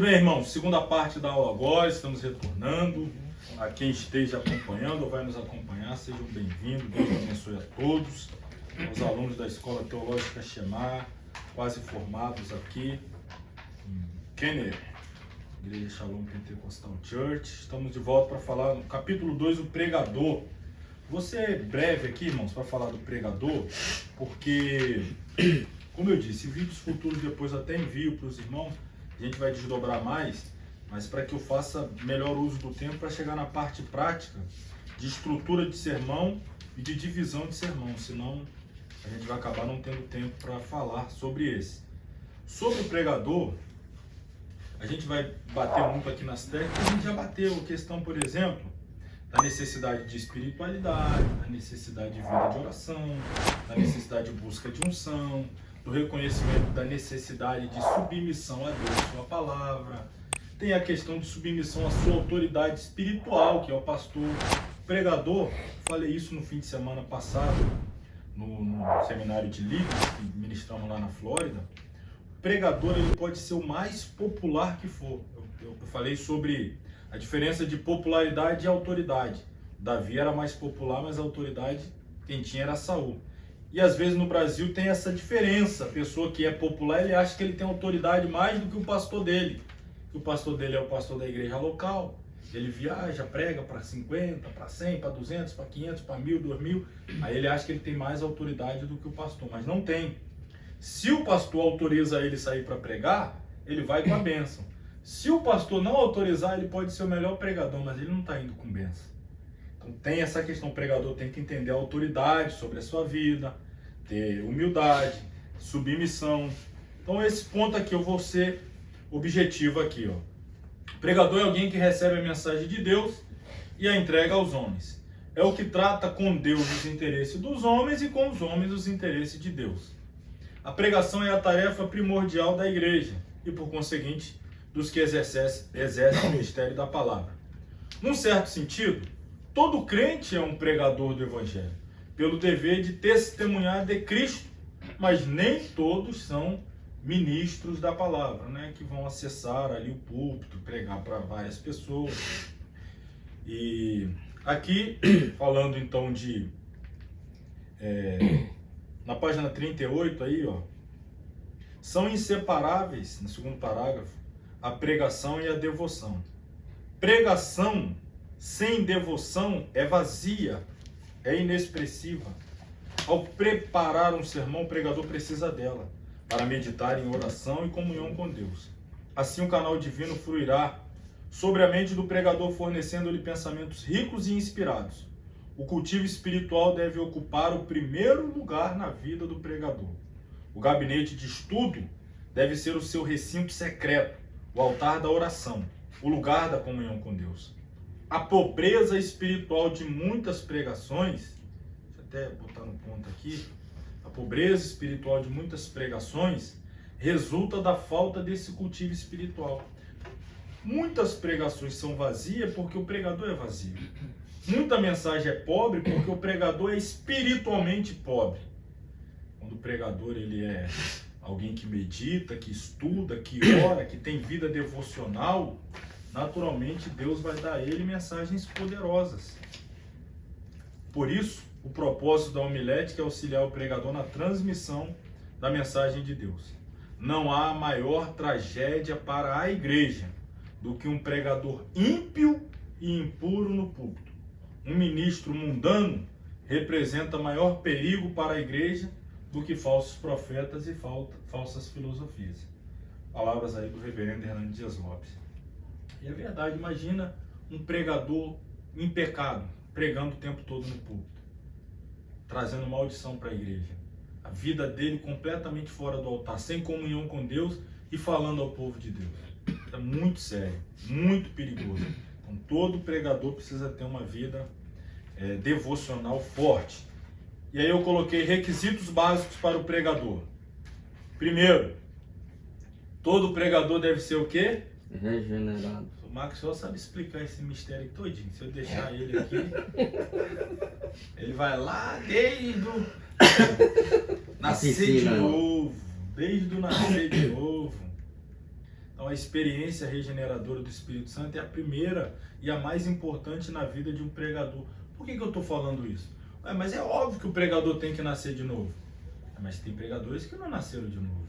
bem, irmãos? Segunda parte da aula agora, estamos retornando. A quem esteja acompanhando ou vai nos acompanhar, sejam bem-vindos. Deus abençoe a todos. Os alunos da Escola Teológica Shema, quase formados aqui em Kenner, Igreja Shalom Pentecostal Church. Estamos de volta para falar no capítulo 2, o pregador. Vou ser breve aqui, irmãos, para falar do pregador, porque, como eu disse, vídeos futuros depois até envio para os irmãos. A gente vai desdobrar mais, mas para que eu faça melhor uso do tempo para chegar na parte prática de estrutura de sermão e de divisão de sermão, senão a gente vai acabar não tendo tempo para falar sobre esse. Sobre o pregador, a gente vai bater muito aqui nas técnicas. A gente já bateu a questão, por exemplo, da necessidade de espiritualidade, da necessidade de vida de oração, da necessidade de busca de unção, do reconhecimento da necessidade de submissão a Deus e sua palavra. Tem a questão de submissão à sua autoridade espiritual, que é o pastor. O pregador, falei isso no fim de semana passado, no seminário de líderes que ministramos lá na Flórida. O pregador, ele pode ser o mais popular que for. Eu falei sobre a diferença de popularidade e autoridade. Davi era mais popular, mas a autoridade quem tinha era Saul. E às vezes no Brasil tem essa diferença. A pessoa que é popular, ele acha que ele tem autoridade mais do que o pastor dele. Que o pastor dele é o pastor da igreja local. Ele viaja, prega para 50, para 100, para 200, para 500, para 1.000, 2.000. Aí ele acha que ele tem mais autoridade do que o pastor, mas não tem. Se o pastor autoriza ele sair para pregar, ele vai com a bênção. Se o pastor não autorizar, ele pode ser o melhor pregador, mas ele não está indo com bênção. Então tem essa questão, o pregador tem que entender a autoridade sobre a sua vida, ter humildade, submissão. Então esse ponto aqui eu vou ser objetivo aqui, ó. O pregador é alguém que recebe a mensagem de Deus e a entrega aos homens. É o que trata com Deus os interesses dos homens e com os homens os interesses de Deus. A pregação é a tarefa primordial da igreja e, por conseguinte, dos que exercem o ministério da palavra. Num certo sentido, todo crente é um pregador do Evangelho, pelo dever de testemunhar de Cristo, mas nem todos são ministros da palavra, né, que vão acessar ali o púlpito, pregar para várias pessoas. E aqui, falando então de... na página 38 aí, ó, são inseparáveis, no segundo parágrafo, a pregação e a devoção. Pregação sem devoção é vazia, é inexpressiva. Ao preparar um sermão, o pregador precisa dela para meditar em oração e comunhão com Deus. Assim o canal divino fluirá sobre a mente do pregador, fornecendo-lhe pensamentos ricos e inspirados. O cultivo espiritual deve ocupar o primeiro lugar na vida do pregador. O gabinete de estudo deve ser o seu recinto secreto, o altar da oração, o lugar da comunhão com Deus. A pobreza espiritual de muitas pregações, deixa eu até botar no ponto aqui, a pobreza espiritual de muitas pregações resulta da falta desse cultivo espiritual. Muitas pregações são vazias porque o pregador é vazio. Muita mensagem é pobre porque o pregador é espiritualmente pobre. Quando o pregador ele é alguém que medita, que estuda, que ora, que tem vida devocional, naturalmente Deus vai dar a ele mensagens poderosas. Por isso, o propósito da homilética é auxiliar o pregador na transmissão da mensagem de Deus. Não há maior tragédia para a igreja do que um pregador ímpio e impuro no púlpito. Um ministro mundano representa maior perigo para a igreja do que falsos profetas e falsas filosofias. Palavras aí do reverendo Hernando Dias Lopes. E é verdade, imagina um pregador em pecado, pregando o tempo todo no púlpito, trazendo maldição para a igreja. A vida dele completamente fora do altar, sem comunhão com Deus e falando ao povo de Deus. É muito sério, muito perigoso. Então todo pregador precisa ter uma vida devocional forte. E aí eu coloquei requisitos básicos para o pregador. Primeiro, todo pregador deve ser o quê? Regenerado. O Marcos só sabe explicar esse mistério todinho. Se eu deixar ele aqui, ele vai lá desde o nascer de novo. Desde o nascer de novo. Então a experiência regeneradora do Espírito Santo é a primeira e a mais importante na vida de um pregador. Por que eu estou falando isso? Mas é óbvio que o pregador tem que nascer de novo. Mas tem pregadores que não nasceram de novo.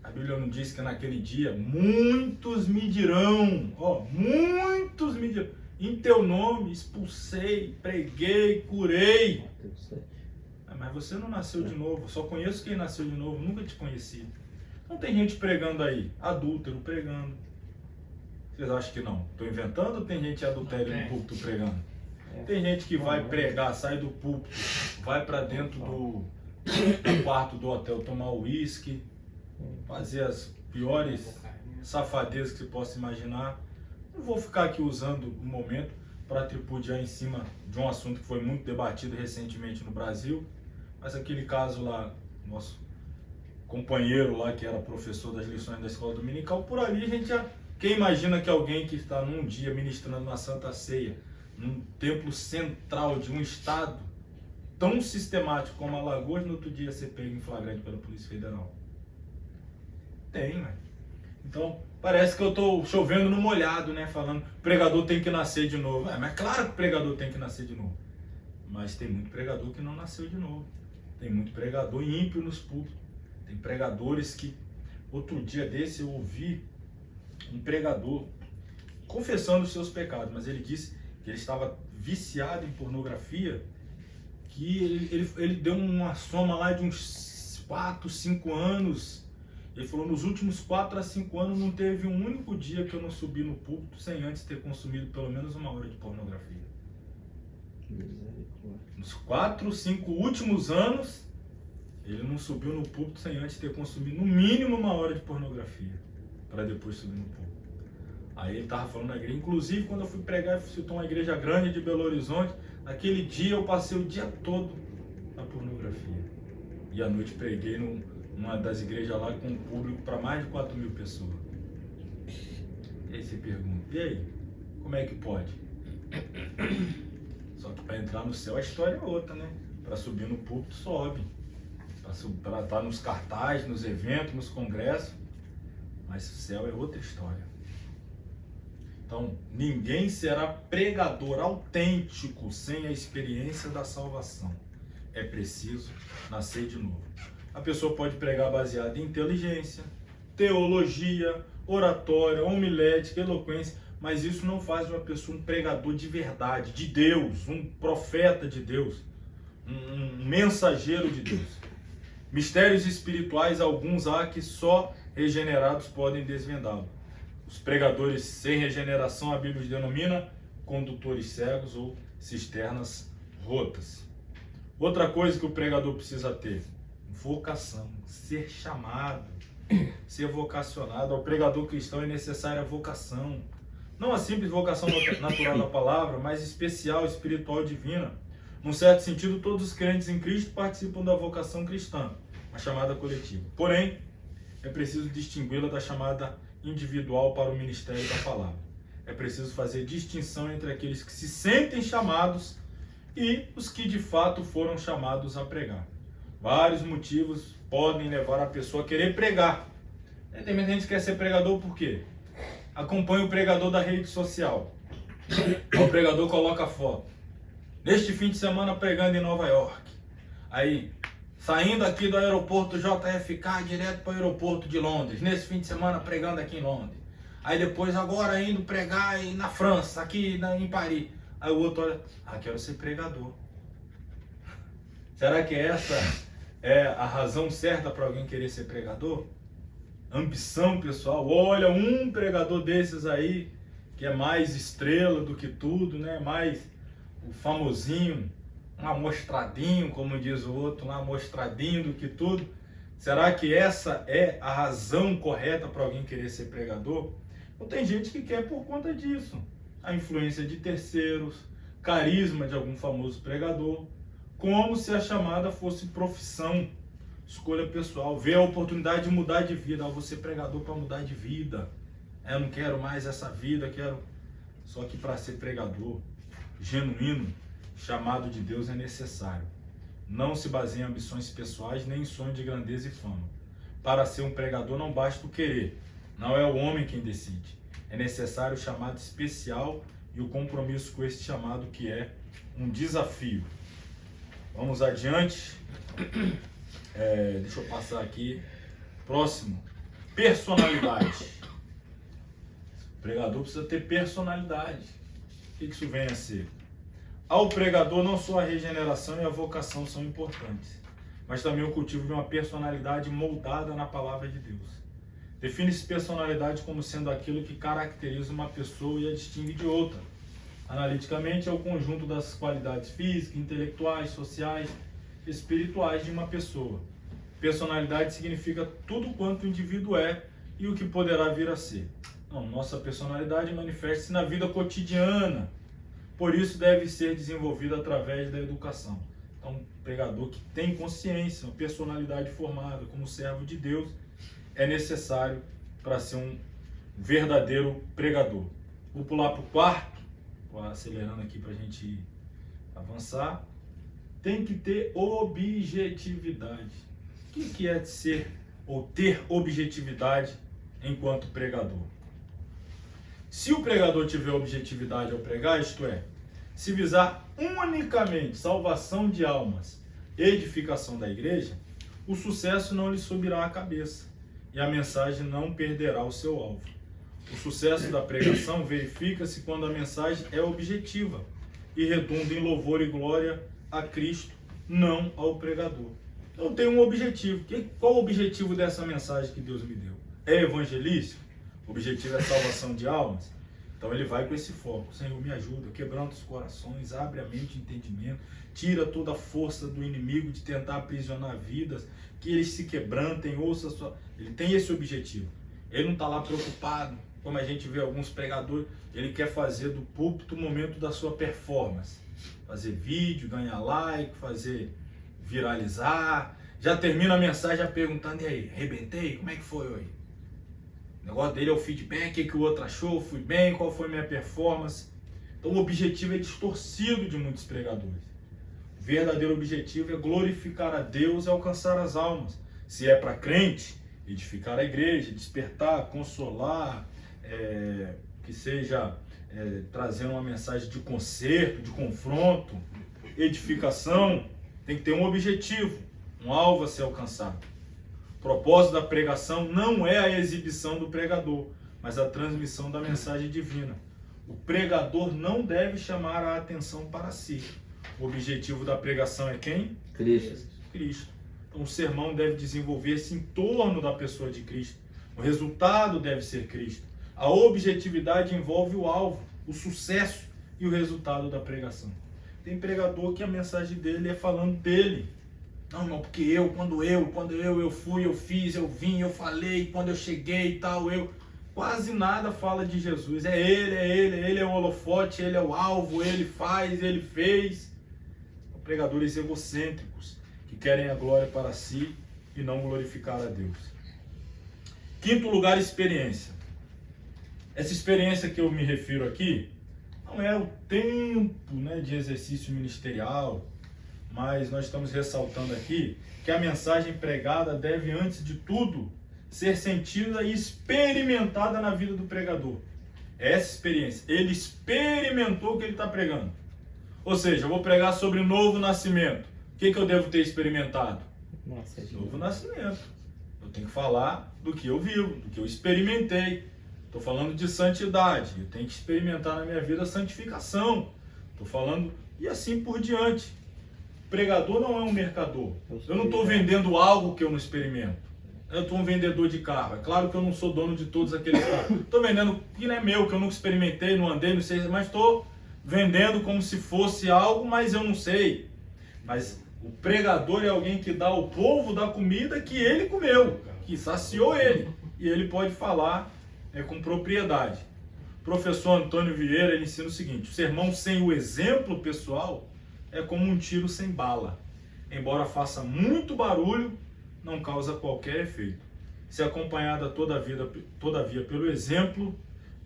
A Bíblia não diz que naquele dia muitos me dirão, muitos me dirão, em teu nome expulsei, preguei, curei. Mas você não nasceu de novo, só conheço quem nasceu de novo, nunca te conheci. Então tem gente pregando aí, adúltero pregando. Vocês acham que não? Estou inventando ou tem gente adultério no púlpito pregando? Tem gente que vai pregar, sai do púlpito, vai para dentro do quarto do hotel tomar uísque, fazer as piores safadezas que você possa imaginar. Não vou ficar aqui usando o momento para tripudiar em cima de um assunto que foi muito debatido recentemente no Brasil, mas aquele caso lá, nosso companheiro lá que era professor das lições da escola dominical, por ali a gente já... Quem imagina que alguém que está num dia ministrando uma Santa Ceia, num templo central de um estado tão sistemático como Alagoas, no outro dia ser pego em flagrante pela Polícia Federal? Tem, né? Então, parece que eu estou chovendo no molhado, né? Falando, pregador tem que nascer de novo. Mas claro que o pregador tem que nascer de novo. Mas tem muito pregador que não nasceu de novo. Tem muito pregador ímpio nos púlpitos. Tem pregadores que... Outro dia desse eu ouvi um pregador confessando os seus pecados, mas ele disse que ele estava viciado em pornografia, que ele deu uma soma lá de uns 4, 5 anos. Ele falou, nos últimos 4 a 5 anos não teve um único dia que eu não subi no púlpito sem antes ter consumido pelo menos 1 hora de pornografia. Nos 4, 5 últimos anos, ele não subiu no púlpito sem antes ter consumido no mínimo 1 hora de pornografia, para depois subir no púlpito. Aí ele estava falando na igreja, inclusive quando eu fui pregar, eu fui uma igreja grande de Belo Horizonte, naquele dia eu passei o dia todo na pornografia. E à noite preguei numa das igrejas lá com um público para mais de 4.000 pessoas. E aí você pergunta, e aí, como é que pode? Só que para entrar no céu a história é outra, né? Para subir no púlpito sobe. Para estar nos cartazes, nos eventos, nos congressos. Mas o céu é outra história. Então, ninguém será pregador autêntico sem a experiência da salvação. É preciso nascer de novo. A pessoa pode pregar baseada em inteligência, teologia, oratória, homilética, eloquência, mas isso não faz de uma pessoa um pregador de verdade, de Deus, um profeta de Deus, um mensageiro de Deus. Mistérios espirituais, alguns há que só regenerados podem desvendá-lo. Os pregadores sem regeneração, a Bíblia os denomina condutores cegos ou cisternas rotas. Outra coisa que o pregador precisa ter, vocação, ser chamado, ser vocacionado. Ao pregador cristão é necessária a vocação. Não a simples vocação natural da palavra, mas especial, espiritual, divina. Num certo sentido, todos os crentes em Cristo participam da vocação cristã, a chamada coletiva. Porém, é preciso distingui-la da chamada individual para o ministério da palavra. É preciso fazer distinção entre aqueles que se sentem chamados e os que de fato foram chamados a pregar. Vários motivos podem levar a pessoa a querer pregar. Tem muita gente que quer ser pregador por quê? Acompanha o pregador da rede social. O pregador coloca foto. Neste fim de semana pregando em Nova York. Aí, saindo aqui do aeroporto JFK direto para o aeroporto de Londres. Nesse fim de semana pregando aqui em Londres. Aí depois agora indo pregar na França, aqui em Paris. Aí o outro olha, quero ser pregador. Será que essa é a razão certa para alguém querer ser pregador? Ambição pessoal. Olha, um pregador desses aí, que é mais estrela do que tudo, né? Mais o famosinho, um amostradinho, como diz o outro, um amostradinho do que tudo. Será que essa é a razão correta para alguém querer ser pregador? Ou tem gente que quer por conta disso. A influência de terceiros, carisma de algum famoso pregador, como se a chamada fosse profissão, escolha pessoal, ver a oportunidade de mudar de vida. Vou ser pregador para mudar de vida. Eu não quero mais essa vida, quero... Só que para ser pregador genuíno, chamado de Deus é necessário. Não se baseia em ambições pessoais, nem em sonho de grandeza e fama. Para ser um pregador não basta o querer, Não é o homem quem decide. É necessário o chamado especial e o compromisso com esse chamado, que é um desafio. Vamos adiante. Deixa eu passar aqui. Próximo. Personalidade. O pregador precisa ter personalidade. O que isso vem a ser? Ao pregador, não só a regeneração e a vocação são importantes, mas também o cultivo de uma personalidade moldada na palavra de Deus. Define-se personalidade como sendo aquilo que caracteriza uma pessoa e a distingue de outra. Analiticamente, é o conjunto das qualidades físicas, intelectuais, sociais, espirituais de uma pessoa. Personalidade significa tudo quanto o indivíduo é e o que poderá vir a ser. Não, nossa personalidade manifesta-se na vida cotidiana. Por isso deve ser desenvolvida através da educação. Então, um pregador que tem consciência, uma personalidade formada como servo de Deus, é necessário para ser um verdadeiro pregador. Vou pular para o quarto, acelerando aqui para a gente avançar. Tem que ter objetividade. O que é ser ou ter objetividade enquanto pregador? Se o pregador tiver objetividade ao pregar, isto é, se visar unicamente salvação de almas, edificação da igreja, o sucesso não lhe subirá à cabeça e a mensagem não perderá o seu alvo. O sucesso da pregação verifica-se quando a mensagem é objetiva e redunda em louvor e glória a Cristo, não ao pregador. Então tem um objetivo. Qual o objetivo dessa mensagem que Deus me deu? É evangelístico? O objetivo é salvação de almas? Então ele vai com esse foco. Senhor, me ajuda, quebranta os corações, abre a mente de entendimento, tira toda a força do inimigo de tentar aprisionar vidas, que eles se quebrantem, ouça a sua... Ele tem esse objetivo. Ele não está lá preocupado, como a gente vê alguns pregadores, ele quer fazer do púlpito o momento da sua performance. Fazer vídeo, ganhar like, fazer viralizar. Já termina a mensagem já perguntando, e aí, arrebentei? Como é que foi hoje? O negócio dele é o feedback, o que o outro achou, fui bem, qual foi minha performance. Então o objetivo é distorcido de muitos pregadores. O verdadeiro objetivo é glorificar a Deus e alcançar as almas. Se é para crente, edificar a igreja, despertar, consolar, que seja trazendo uma mensagem de conserto, de confronto, edificação. Tem que ter um objetivo, um alvo a ser alcançado. O propósito da pregação não é a exibição do pregador, mas a transmissão da mensagem divina. O pregador não deve chamar a atenção para si. O objetivo da pregação é quem? Cristo. Cristo. Então o sermão deve desenvolver-se em torno da pessoa de Cristo. O resultado deve ser Cristo. A objetividade envolve o alvo, o sucesso e o resultado da pregação. Tem pregador que a mensagem dele é falando dele. Não, irmão, porque quando eu fui, eu fiz, eu vim, eu falei, quando eu cheguei e tal, quase nada fala de Jesus. Ele é o holofote, ele é o alvo, ele faz, ele fez. São pregadores egocêntricos, que querem a glória para si e não glorificar a Deus. Quinto lugar, experiência. Essa experiência que eu me refiro aqui, não é o tempo, de exercício ministerial, mas nós estamos ressaltando aqui que a mensagem pregada deve, antes de tudo, ser sentida e experimentada na vida do pregador. Essa experiência. Ele experimentou o que ele está pregando. Ou seja, eu vou pregar sobre o novo nascimento. O que eu devo ter experimentado? Novo nascimento. Eu tenho que falar do que eu vivo, do que eu experimentei. Estou falando de santidade. Eu tenho que experimentar na minha vida a santificação. Estou falando e assim por diante. Pregador não é um mercador. Eu não estou vendendo algo que eu não experimento. Eu estou um vendedor de carro. É claro que eu não sou dono de todos aqueles carros. Estou vendendo que não é meu, que eu nunca experimentei, não andei, não sei, mas estou vendendo como se fosse algo, mas eu não sei. Mas o pregador é alguém que dá ao povo da comida que ele comeu, que saciou ele. E ele pode falar com propriedade. O professor Antônio Vieira, ele ensina o seguinte: o sermão sem o exemplo pessoal é como um tiro sem bala. Embora faça muito barulho, não causa qualquer efeito. Se acompanhada todavia pelo exemplo,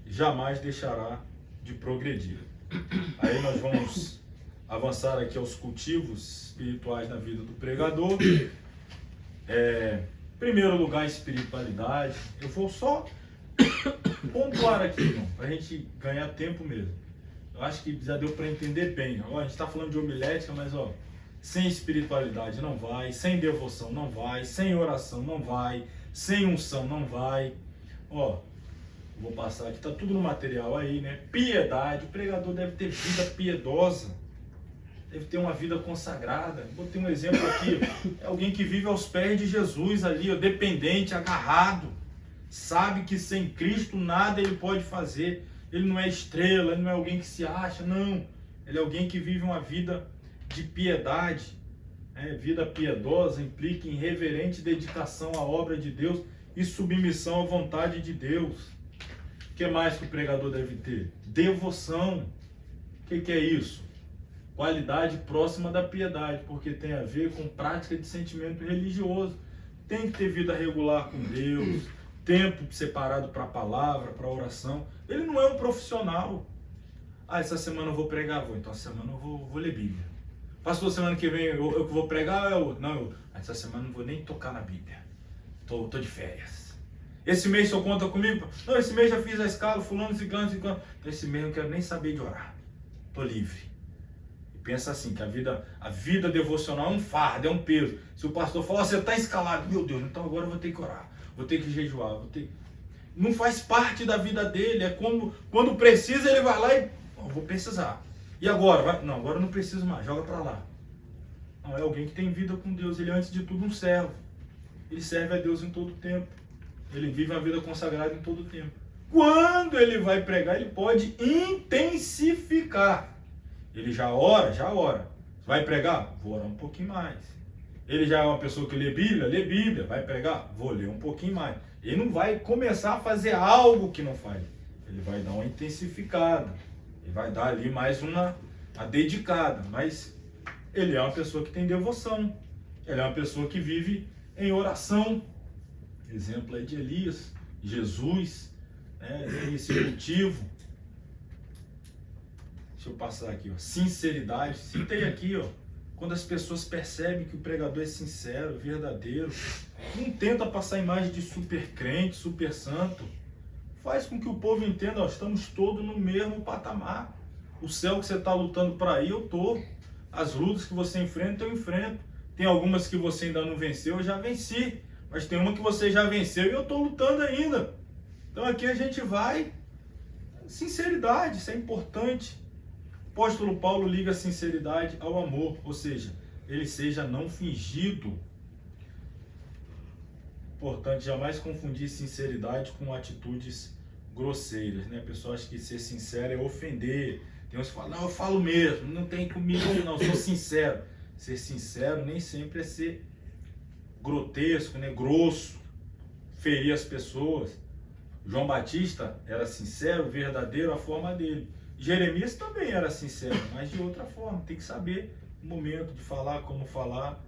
jamais deixará de progredir. Aí nós vamos avançar aqui aos cultivos espirituais na vida do pregador. Em primeiro lugar, espiritualidade. Eu vou só pontuar aqui, irmão, para a gente ganhar tempo mesmo. Eu acho que já deu para entender bem. Ó, a gente está falando de homilética, mas ó, sem espiritualidade não vai, sem devoção não vai, sem oração não vai, sem unção não vai. Ó, vou passar aqui, tá tudo no material aí, né? Piedade, o pregador deve ter vida piedosa, deve ter uma vida consagrada. Vou ter um exemplo aqui, é alguém que vive aos pés de Jesus ali, ó, dependente, agarrado, sabe que sem Cristo nada ele pode fazer. Ele não é estrela, ele não é alguém que se acha, não. Ele é alguém que vive uma vida de piedade. Vida piedosa implica em reverente dedicação à obra de Deus e submissão à vontade de Deus. O que mais que o pregador deve ter? Devoção. O que é isso? Qualidade próxima da piedade, porque tem a ver com prática de sentimento religioso. Tem que ter vida regular com Deus, tempo separado para a palavra, para a oração. Ele não é um profissional. Essa semana eu vou pregar, então essa semana eu vou ler Bíblia. Pastor, semana que vem eu vou pregar, essa semana eu não vou nem tocar na Bíblia. Tô de férias. Esse mês o senhor conta comigo? Não, esse mês já fiz a escala, fulano, ciclano. Esse mês eu não quero nem saber de orar. Tô livre. E pensa assim, que a vida devocional é um fardo, é um peso. Se o pastor falar, você está escalado, meu Deus, então agora eu vou ter que orar, vou ter que jejuar, Não faz parte da vida dele, é como quando precisa ele vai lá e vou precisar. E agora? Não, agora eu não preciso mais, joga para lá. Não, é alguém que tem vida com Deus, ele é antes de tudo um servo. Ele serve a Deus em todo tempo. Ele vive uma vida consagrada em todo tempo. Quando ele vai pregar, ele pode intensificar. Ele já ora. Vai pregar? Vou orar um pouquinho mais. Ele já é uma pessoa que lê Bíblia, vai pregar? Vou ler um pouquinho mais. Ele não vai começar a fazer algo que não faz. Ele vai dar uma intensificada. Ele vai dar ali mais uma dedicada. Mas ele é uma pessoa que tem devoção. Ele é uma pessoa que vive em oração. Exemplo aí de Elias, Jesus, esse motivo. Deixa eu passar aqui, ó. Sinceridade. Citei aqui, ó. Quando as pessoas percebem que o pregador é sincero, verdadeiro, não tenta passar a imagem de super crente, super santo, faz com que o povo entenda, ó, estamos todos no mesmo patamar. O céu que você está lutando para ir, eu estou. As lutas que você enfrenta, eu enfrento. Tem algumas que você ainda não venceu, eu já venci. Mas tem uma que você já venceu e eu estou lutando ainda. Então aqui a gente vai. Sinceridade, isso é importante. O apóstolo Paulo liga a sinceridade ao amor, ou seja, ele seja não fingido. Importante jamais confundir sinceridade com atitudes grosseiras, né? A pessoa acha que ser sincero é ofender. Tem uns que falam, não, eu falo mesmo, não tem comigo não, sou sincero. Ser sincero nem sempre é ser grotesco, né? Grosso, ferir as pessoas. João Batista era sincero, verdadeiro, a forma dele. Jeremias também era sincero, mas de outra forma. Tem que saber o momento de falar, como falar,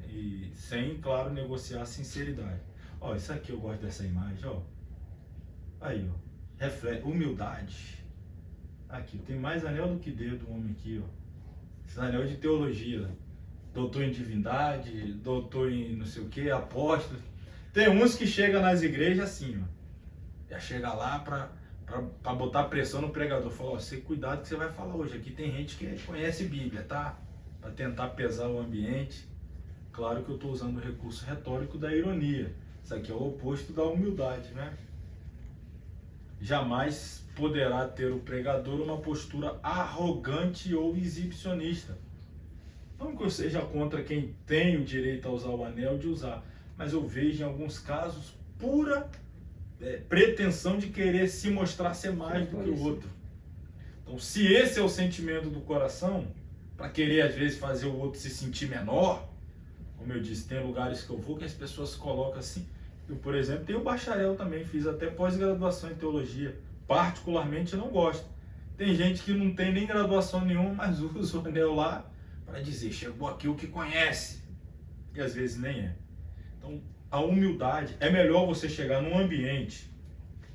e sem, claro, negociar a sinceridade. Ó, isso aqui eu gosto dessa imagem, ó. Aí, ó. Reflete, humildade. Aqui, tem mais anel do que dedo, homem aqui, ó. Esse anel de teologia. Doutor em divindade, doutor em não sei o que, apóstolo. Tem uns que chegam nas igrejas assim, ó. Já chega lá para botar pressão no pregador. Fala, ó, você cuidado que você vai falar hoje. Aqui tem gente que conhece Bíblia, tá? Para tentar pesar o ambiente. Claro que eu estou usando o recurso retórico da ironia. Isso aqui é o oposto da humildade, né? Jamais poderá ter o pregador uma postura arrogante ou exibicionista. Não que eu seja contra quem tem o direito a usar o anel de usar, mas eu vejo em alguns casos pura pretensão de querer se mostrar ser mais do que o outro. Então, se esse é o sentimento do coração, para querer às vezes fazer o outro se sentir menor, como eu disse, tem lugares que eu vou que as pessoas colocam assim. Eu, por exemplo, tenho bacharel também, fiz até pós-graduação em teologia. Particularmente não gosto. Tem gente que não tem nem graduação nenhuma, mas usa o anel lá para dizer, chegou aqui o que conhece. E às vezes nem é. Então, a humildade, é melhor você chegar num ambiente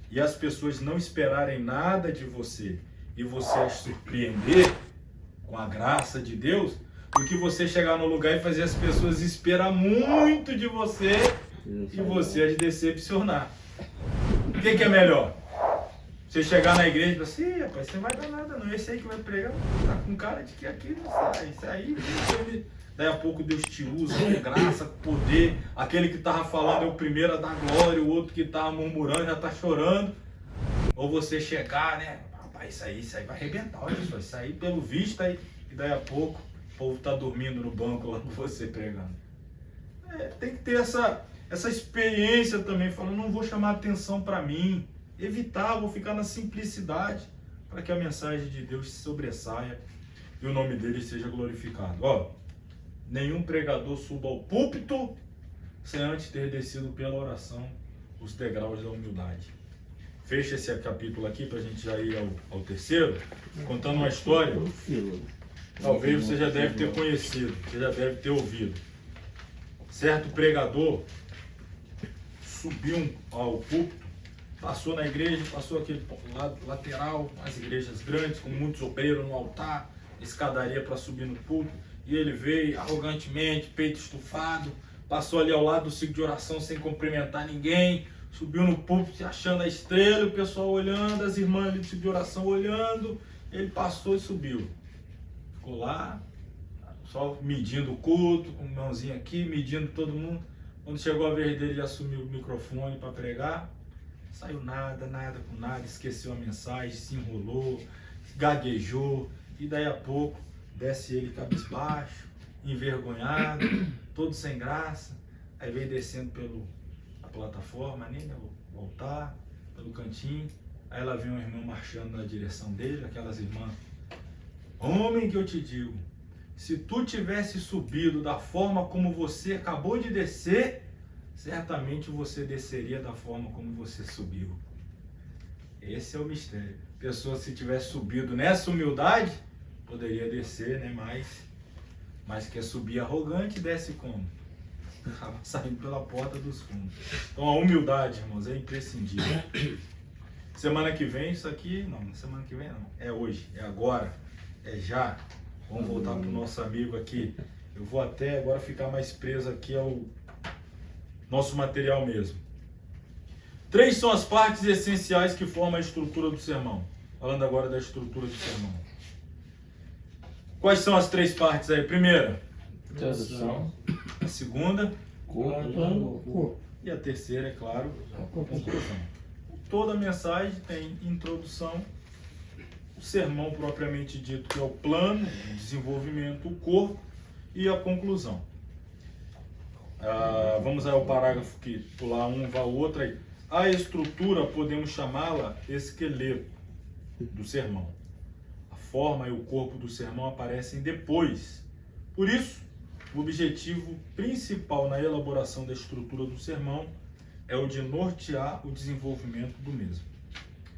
e as pessoas não esperarem nada de você e você as surpreender com a graça de Deus, do que você chegar no lugar e fazer as pessoas esperar muito de você e você as decepcionar. O que é melhor? Você chegar na igreja e falar assim, rapaz, você não vai dar nada não, esse aí que vai pregar tá com cara de que aqui não sai, isso aí, daí a pouco Deus te usa com graça, com poder, aquele que estava falando é o primeiro a dar glória, o outro que estava murmurando já está chorando, ou você chegar, né, rapaz, isso aí vai arrebentar, olha só, isso aí pelo visto, aí, e daí a pouco o povo está dormindo no banco lá com você pregando. Tem que ter essa experiência também, falando, não vou chamar atenção para mim, evitar, vou ficar na simplicidade, para que a mensagem de Deus se sobressaia e o nome dele seja glorificado. Ó, nenhum pregador suba ao púlpito sem antes ter descido pela oração os degraus da humildade. Fecha esse capítulo aqui para a gente já ir ao terceiro, contando uma história. Talvez você já deve ter conhecido, você já deve ter ouvido. Certo pregador subiu ao púlpito, passou na igreja, passou aquele lado lateral, as igrejas grandes, com muitos obreiros no altar, escadaria para subir no púlpito, e ele veio arrogantemente, peito estufado, passou ali ao lado do ciclo de oração sem cumprimentar ninguém, subiu no púlpito achando a estrela, o pessoal olhando, as irmãs ali do ciclo de oração olhando, ele passou e subiu. Ficou lá, só medindo o culto, com mãozinha aqui, medindo todo mundo. Quando chegou a vez dele, ele assumiu o microfone para pregar. Saiu nada com nada, esqueceu a mensagem, se enrolou, gaguejou, e daí a pouco desce ele cabisbaixo, envergonhado, todo sem graça. Aí veio descendo pela plataforma, né, o altar, pelo cantinho. Aí ela viu uma irmã marchando na direção dele, aquelas irmãs. Homem, que eu te digo, se tu tivesse subido da forma como você acabou de descer, certamente você desceria da forma como você subiu. Esse é o mistério. A pessoa, se tivesse subido nessa humildade, poderia descer, né? Mas quer subir arrogante, desce como? Saindo pela porta dos fundos. Então a humildade, irmãos, é imprescindível. Semana que vem, isso aqui, não, semana que vem não. É hoje, é agora, é já. Vamos voltar para o nosso amigo aqui. Eu vou até agora ficar mais preso aqui ao nosso material mesmo. 3 são as partes essenciais que formam a estrutura do sermão. Falando agora da estrutura do sermão. Quais são as 3 partes aí? Primeira, Introdução. A segunda, Corpo. e a terceira, é claro, a conclusão. Toda mensagem tem introdução, o sermão propriamente dito, que é o plano, o desenvolvimento, o corpo e a conclusão. Vamos ao parágrafo que pular um, vai o outro aí. A estrutura, podemos chamá-la esqueleto do sermão. A forma e o corpo do sermão aparecem depois. Por isso, o objetivo principal na elaboração da estrutura do sermão é o de nortear o desenvolvimento do mesmo.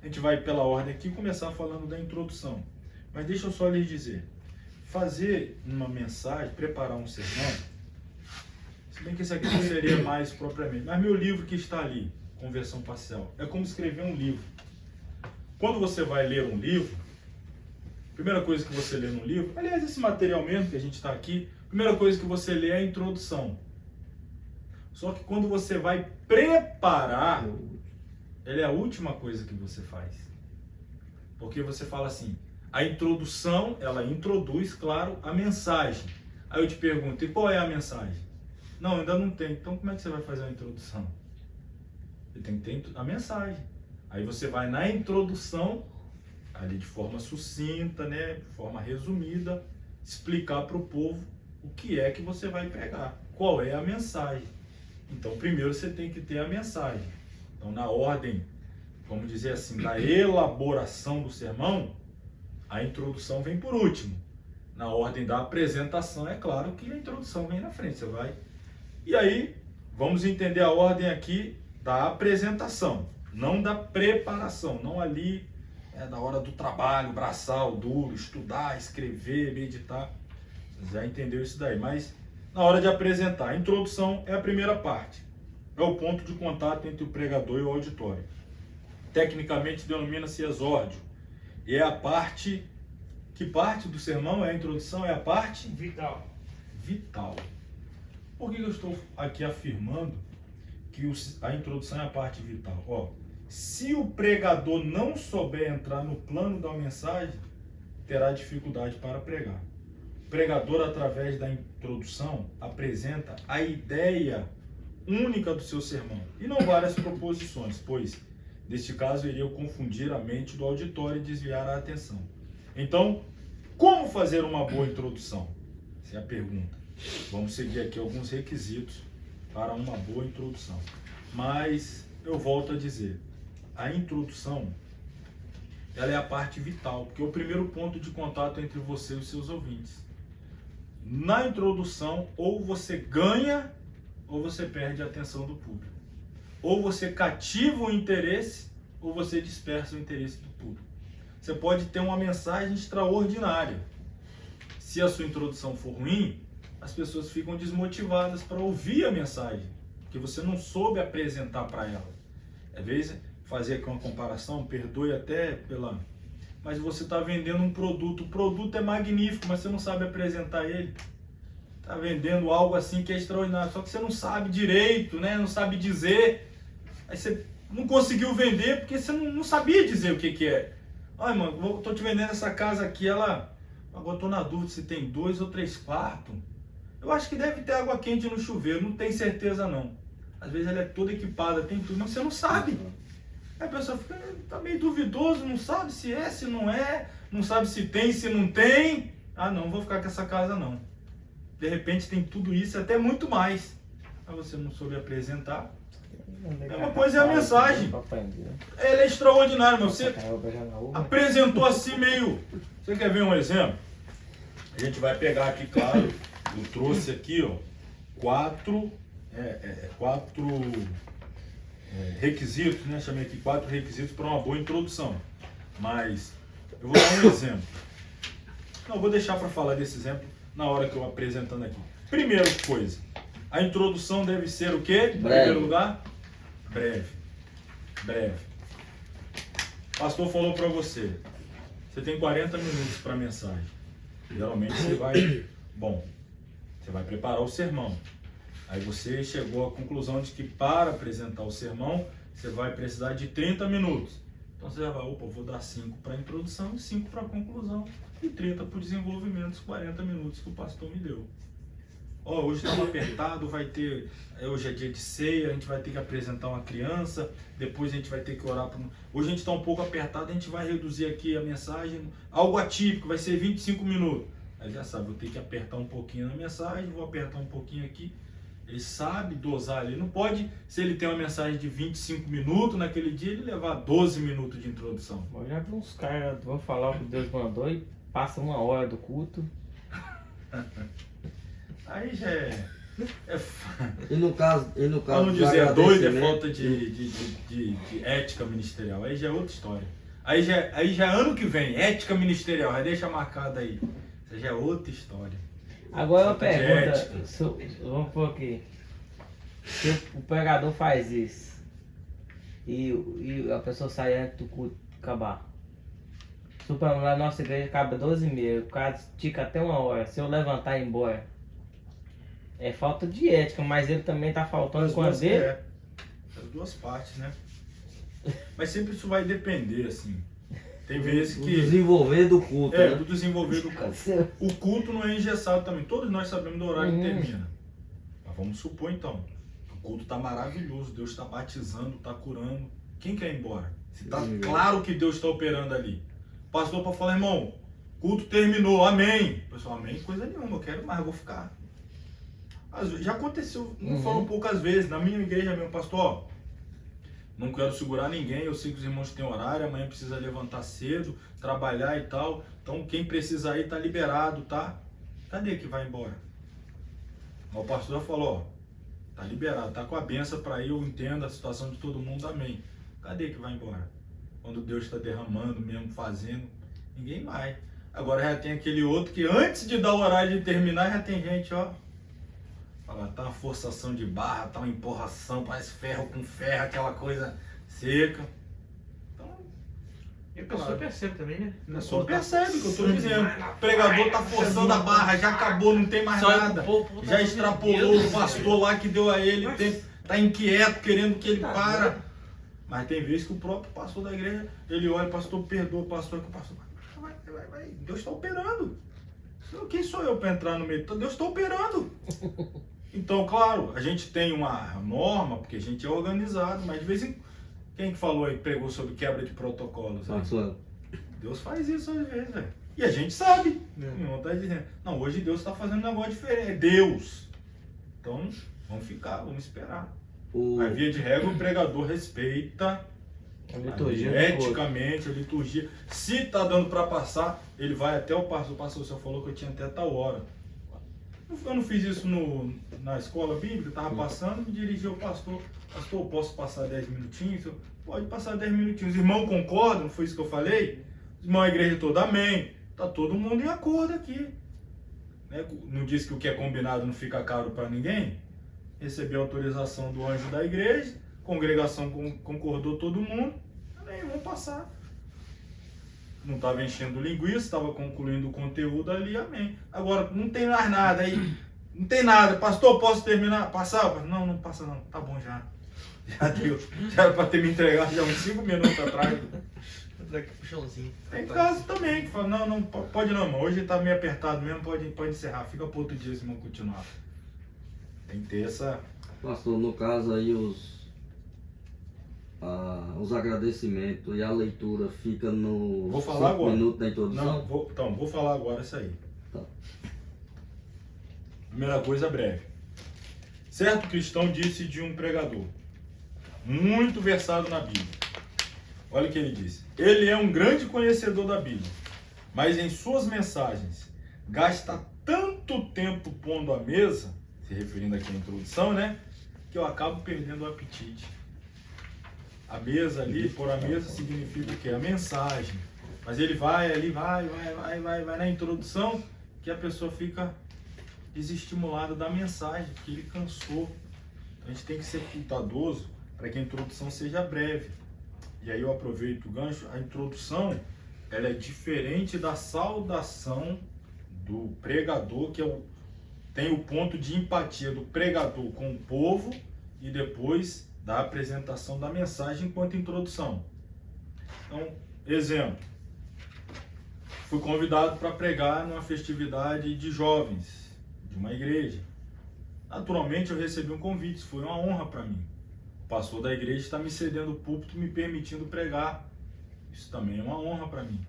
A gente vai pela ordem aqui começar falando da introdução. Mas deixa eu só lhes dizer. Fazer uma mensagem, preparar um sermão, se bem que esse aqui não seria mais propriamente, mas meu livro que está ali, Conversão Parcial, é como escrever um livro. Quando você vai ler um livro, a primeira coisa que você lê no livro, aliás, esse material mesmo que a gente está aqui, a primeira coisa que você lê é a introdução. Só que quando você vai preparar, ela é a última coisa que você faz. Porque você fala assim, a introdução, ela introduz, claro, a mensagem. Aí eu te pergunto, e qual é a mensagem? Não, ainda não tem. Então como é que você vai fazer a introdução? Você tem que ter a mensagem. Aí você vai na introdução, ali de forma sucinta, né, de forma resumida, explicar para o povo o que é que você vai pregar. Qual é a mensagem? Então primeiro você tem que ter a mensagem. Então na ordem, vamos dizer assim, da elaboração do sermão, a introdução vem por último. Na ordem da apresentação, é claro que a introdução vem na frente, você vai. E aí, vamos entender a ordem aqui da apresentação, não da preparação, não ali da hora do trabalho, braçal, duro, estudar, escrever, meditar. Você já entendeu isso daí, mas na hora de apresentar, a introdução é a primeira parte. É o ponto de contato entre o pregador e o auditório. Tecnicamente denomina-se exórdio. E é a parte... Que parte do sermão é a introdução? É a parte... Vital. Vital. Por que eu estou aqui afirmando que a introdução é a parte vital? Ó, Se o pregador não souber entrar no plano da mensagem, terá dificuldade para pregar. O pregador, através da introdução, apresenta a ideia única do seu sermão, e não várias proposições, pois, neste caso, iriam confundir a mente do auditório e desviar a atenção. Então, como fazer uma boa introdução? Essa é a pergunta. Vamos seguir aqui alguns requisitos para uma boa introdução. Mas, eu volto a dizer, a introdução, ela é a parte vital, porque é o primeiro ponto de contato entre você e os seus ouvintes. Na introdução, ou você ganha, ou você perde a atenção do público. Ou você cativa o interesse, ou você dispersa o interesse do público. Você pode ter uma mensagem extraordinária. Se a sua introdução for ruim, as pessoas ficam desmotivadas para ouvir a mensagem, porque você não soube apresentar para elas. Às vezes, fazer aqui uma comparação, perdoe até pela... Mas você está vendendo um produto, o produto é magnífico, mas você não sabe apresentar ele. Está vendendo algo assim que é extraordinário, só que você não sabe direito, né? Não sabe dizer. Aí você não conseguiu vender porque você não sabia dizer o que é. Olha, mano, estou te vendendo essa casa aqui, agora estou na dúvida se tem 2 ou 3 quartos. Eu acho que deve ter água quente no chuveiro, não tenho certeza não. Às vezes ela é toda equipada, tem tudo, mas você não sabe. Aí a pessoa fica, tá meio duvidoso, não sabe se é, se não é, não sabe se tem, se não tem. Ah não, vou ficar com essa casa não. De repente tem tudo isso, até muito mais. Mas você não soube apresentar. É uma coisa é a mensagem. Ela é extraordinária, mas você apresentou assim meio... Você quer ver um exemplo? A gente vai pegar aqui, claro, eu trouxe aqui, ó, quatro requisitos, né? Chamei aqui 4 requisitos para uma boa introdução. Mas eu vou dar um exemplo. Não, vou deixar para falar desse exemplo na hora que eu apresentando aqui. Primeira coisa, a introdução deve ser o quê? Em primeiro lugar, breve. Breve. O pastor falou para você, você tem 40 minutos para a mensagem. Geralmente você vai, você vai preparar o sermão. Aí você chegou à conclusão de que para apresentar o sermão, você vai precisar de 30 minutos. Então você já vai, vou dar 5 para a introdução e 5 para a conclusão. E 30 para o desenvolvimento, os 40 minutos que o pastor me deu. Hoje está apertado, vai ter, hoje é dia de ceia, a gente vai ter que apresentar uma criança, depois a gente vai ter que orar. Hoje a gente está um pouco apertado, a gente vai reduzir aqui a mensagem, algo atípico, vai ser 25 minutos. Aí já sabe, vou ter que apertar um pouquinho na mensagem, vou apertar um pouquinho aqui. Ele sabe dosar ali, não pode, se ele tem uma mensagem de 25 minutos naquele dia, ele levar 12 minutos de introdução. Eu já vi uns caras, vão falar o que Deus mandou e passa 1 hora do culto. Aí já é... E no caso para não dizer doido, é falta de ética ministerial. Aí já é outra história. Aí já é ano que vem, ética ministerial, já deixa marcado aí. Isso já é outra história. Agora eu pergunto, vamos pôr aqui, se o pregador faz isso e a pessoa sai antes do culto acabar. Suponhamos, na nossa igreja acaba 12h30, o cara estica até 1 hora, se eu levantar e ir embora, é falta de ética, mas ele também tá faltando com a dele. As duas partes, né? Mas sempre isso vai depender, assim. Tem vezes que... O desenvolver do culto, né? do desenvolver do culto. O culto não é engessado também. Todos nós sabemos do horário que termina. Mas vamos supor, então, que o culto está maravilhoso. Deus está batizando, está curando. Quem quer ir embora? Se está claro que Deus está operando ali. O pastor para falar, irmão, culto terminou, amém. O pessoal, amém, coisa nenhuma, eu quero mais, eu vou ficar. Já aconteceu, não foram poucas vezes. Na minha igreja mesmo, pastor, não quero segurar ninguém, eu sei que os irmãos têm horário, amanhã precisa levantar cedo, trabalhar e tal. Então quem precisa ir tá liberado, tá? Cadê que vai embora? O pastor já falou, tá liberado, tá com a benção para ir, eu entendo a situação de todo mundo, amém. Cadê que vai embora? Quando Deus está derramando mesmo, fazendo, ninguém vai. Agora já tem aquele outro que antes de dar o horário de terminar, já tem gente, fala, tá uma forçação de barra, tá uma empurração, parece ferro com ferro, aquela coisa seca. Então, e a pessoa percebe também, né? A pessoa percebe o que eu tô dizendo. O pregador tá forçando a barra, já acabou, não tem mais nada. Já extrapolou o pastor lá que deu a ele, tá inquieto, querendo que ele para. Mas tem vezes que o próprio pastor da igreja, ele olha, pastor, perdoa, pastor, que o pastor vai. Deus está operando. Quem sou eu para entrar no meio? Deus está operando. Então, claro, a gente tem uma norma, porque a gente é organizado, mas de vez em quando, quem que falou aí, pregou sobre quebra de protocolos? Maxwell. Deus faz isso às vezes, velho. E a gente sabe. Não tá dizendo. Não, hoje Deus está fazendo um negócio diferente. É Deus. Então, vamos esperar. Mas via de regra, o pregador respeita A liturgia. eticamente a liturgia. Se está dando para passar, ele vai até o pastor. O pastor só falou que eu tinha até tal hora. Eu não fiz isso na escola bíblica, estava passando, me dirigi ao pastor. Pastor, eu posso passar 10 minutinhos? Eu, pode passar 10 minutinhos. Os irmãos concordam? Não foi isso que eu falei? Os irmãos, a igreja toda, amém. Está todo mundo em acordo aqui. Né? Não disse que o que é combinado não fica caro para ninguém? Recebi a autorização do anjo da igreja, congregação concordou todo mundo, amém, vamos passar. Não estava enchendo linguiça, estava concluindo o conteúdo ali, amém. Agora, não tem mais nada aí, não tem nada. Pastor, posso terminar? Passar? Não, não passa não, tá bom já. Já deu, já era para ter me entregado já uns 5 minutos atrás. Puxãozinho. Tem caso também que fala, não, pode não, irmão, hoje está meio apertado mesmo, pode encerrar, fica para outro dia se não continuar. Tem que ter essa... Pastor, no caso aí os agradecimentos e a leitura fica no Vou falar agora. minuto da introdução? Não, vou falar agora isso aí. Tá. Primeira coisa breve. Certo cristão disse de um pregador, muito versado na Bíblia. Olha o que ele disse. Ele é um grande conhecedor da Bíblia, mas em suas mensagens gasta tanto tempo pondo à mesa, se referindo aqui à introdução, né? Que eu acabo perdendo o apetite. A mesa ali, pôr a mesa significa o quê? A mensagem. Mas ele vai na introdução, que a pessoa fica desestimulada da mensagem, porque ele cansou. Então, a gente tem que ser cuidadoso para que a introdução seja breve. E aí eu aproveito o gancho. A introdução, ela é diferente da saudação do pregador, que tem o ponto de empatia do pregador com o povo e depois da apresentação da mensagem enquanto introdução. Então, exemplo, fui convidado para pregar numa festividade de jovens, de uma igreja. Naturalmente eu recebi um convite, isso foi uma honra para mim. O pastor da igreja está me cedendo o púlpito, me permitindo pregar. Isso também é uma honra para mim.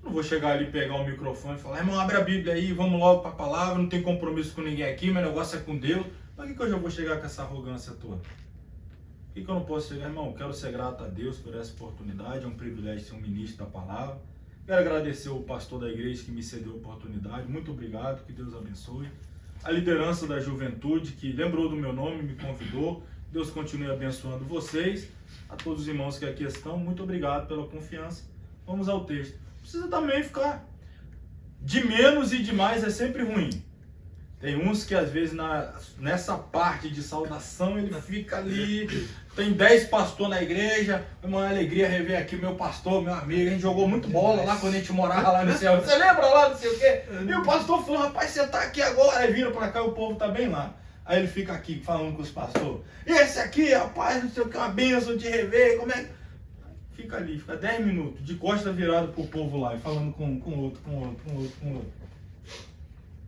Não vou chegar ali, pegar o microfone e falar, irmão, abre a Bíblia aí, vamos logo para a palavra, não tem compromisso com ninguém aqui, meu negócio é com Deus. Para que eu já vou chegar com essa arrogância toda? Por que eu não posso chegar, irmão? Quero ser grato a Deus por essa oportunidade, é um privilégio ser um ministro da palavra. Quero agradecer ao pastor da igreja que me cedeu a oportunidade, muito obrigado, que Deus abençoe. A liderança da juventude que lembrou do meu nome, me convidou, Deus continue abençoando vocês. A todos os irmãos que aqui estão, muito obrigado pela confiança. Vamos ao texto. Precisa também ficar de menos e de mais é sempre ruim. Tem uns que às vezes nessa parte de saudação ele fica ali, tem 10 pastores na igreja, é uma alegria rever aqui meu pastor, meu amigo, a gente jogou muito bola lá quando a gente morava lá no céu. Você lembra lá, não sei o quê? E o pastor falou, rapaz, você tá aqui agora, aí vira pra cá e o povo tá bem lá. Aí ele fica aqui falando com os pastores, esse aqui, rapaz, não sei o que, uma bênção de rever, como é que... Fica ali, fica 10 minutos, de costa virada pro povo lá, e falando com outro.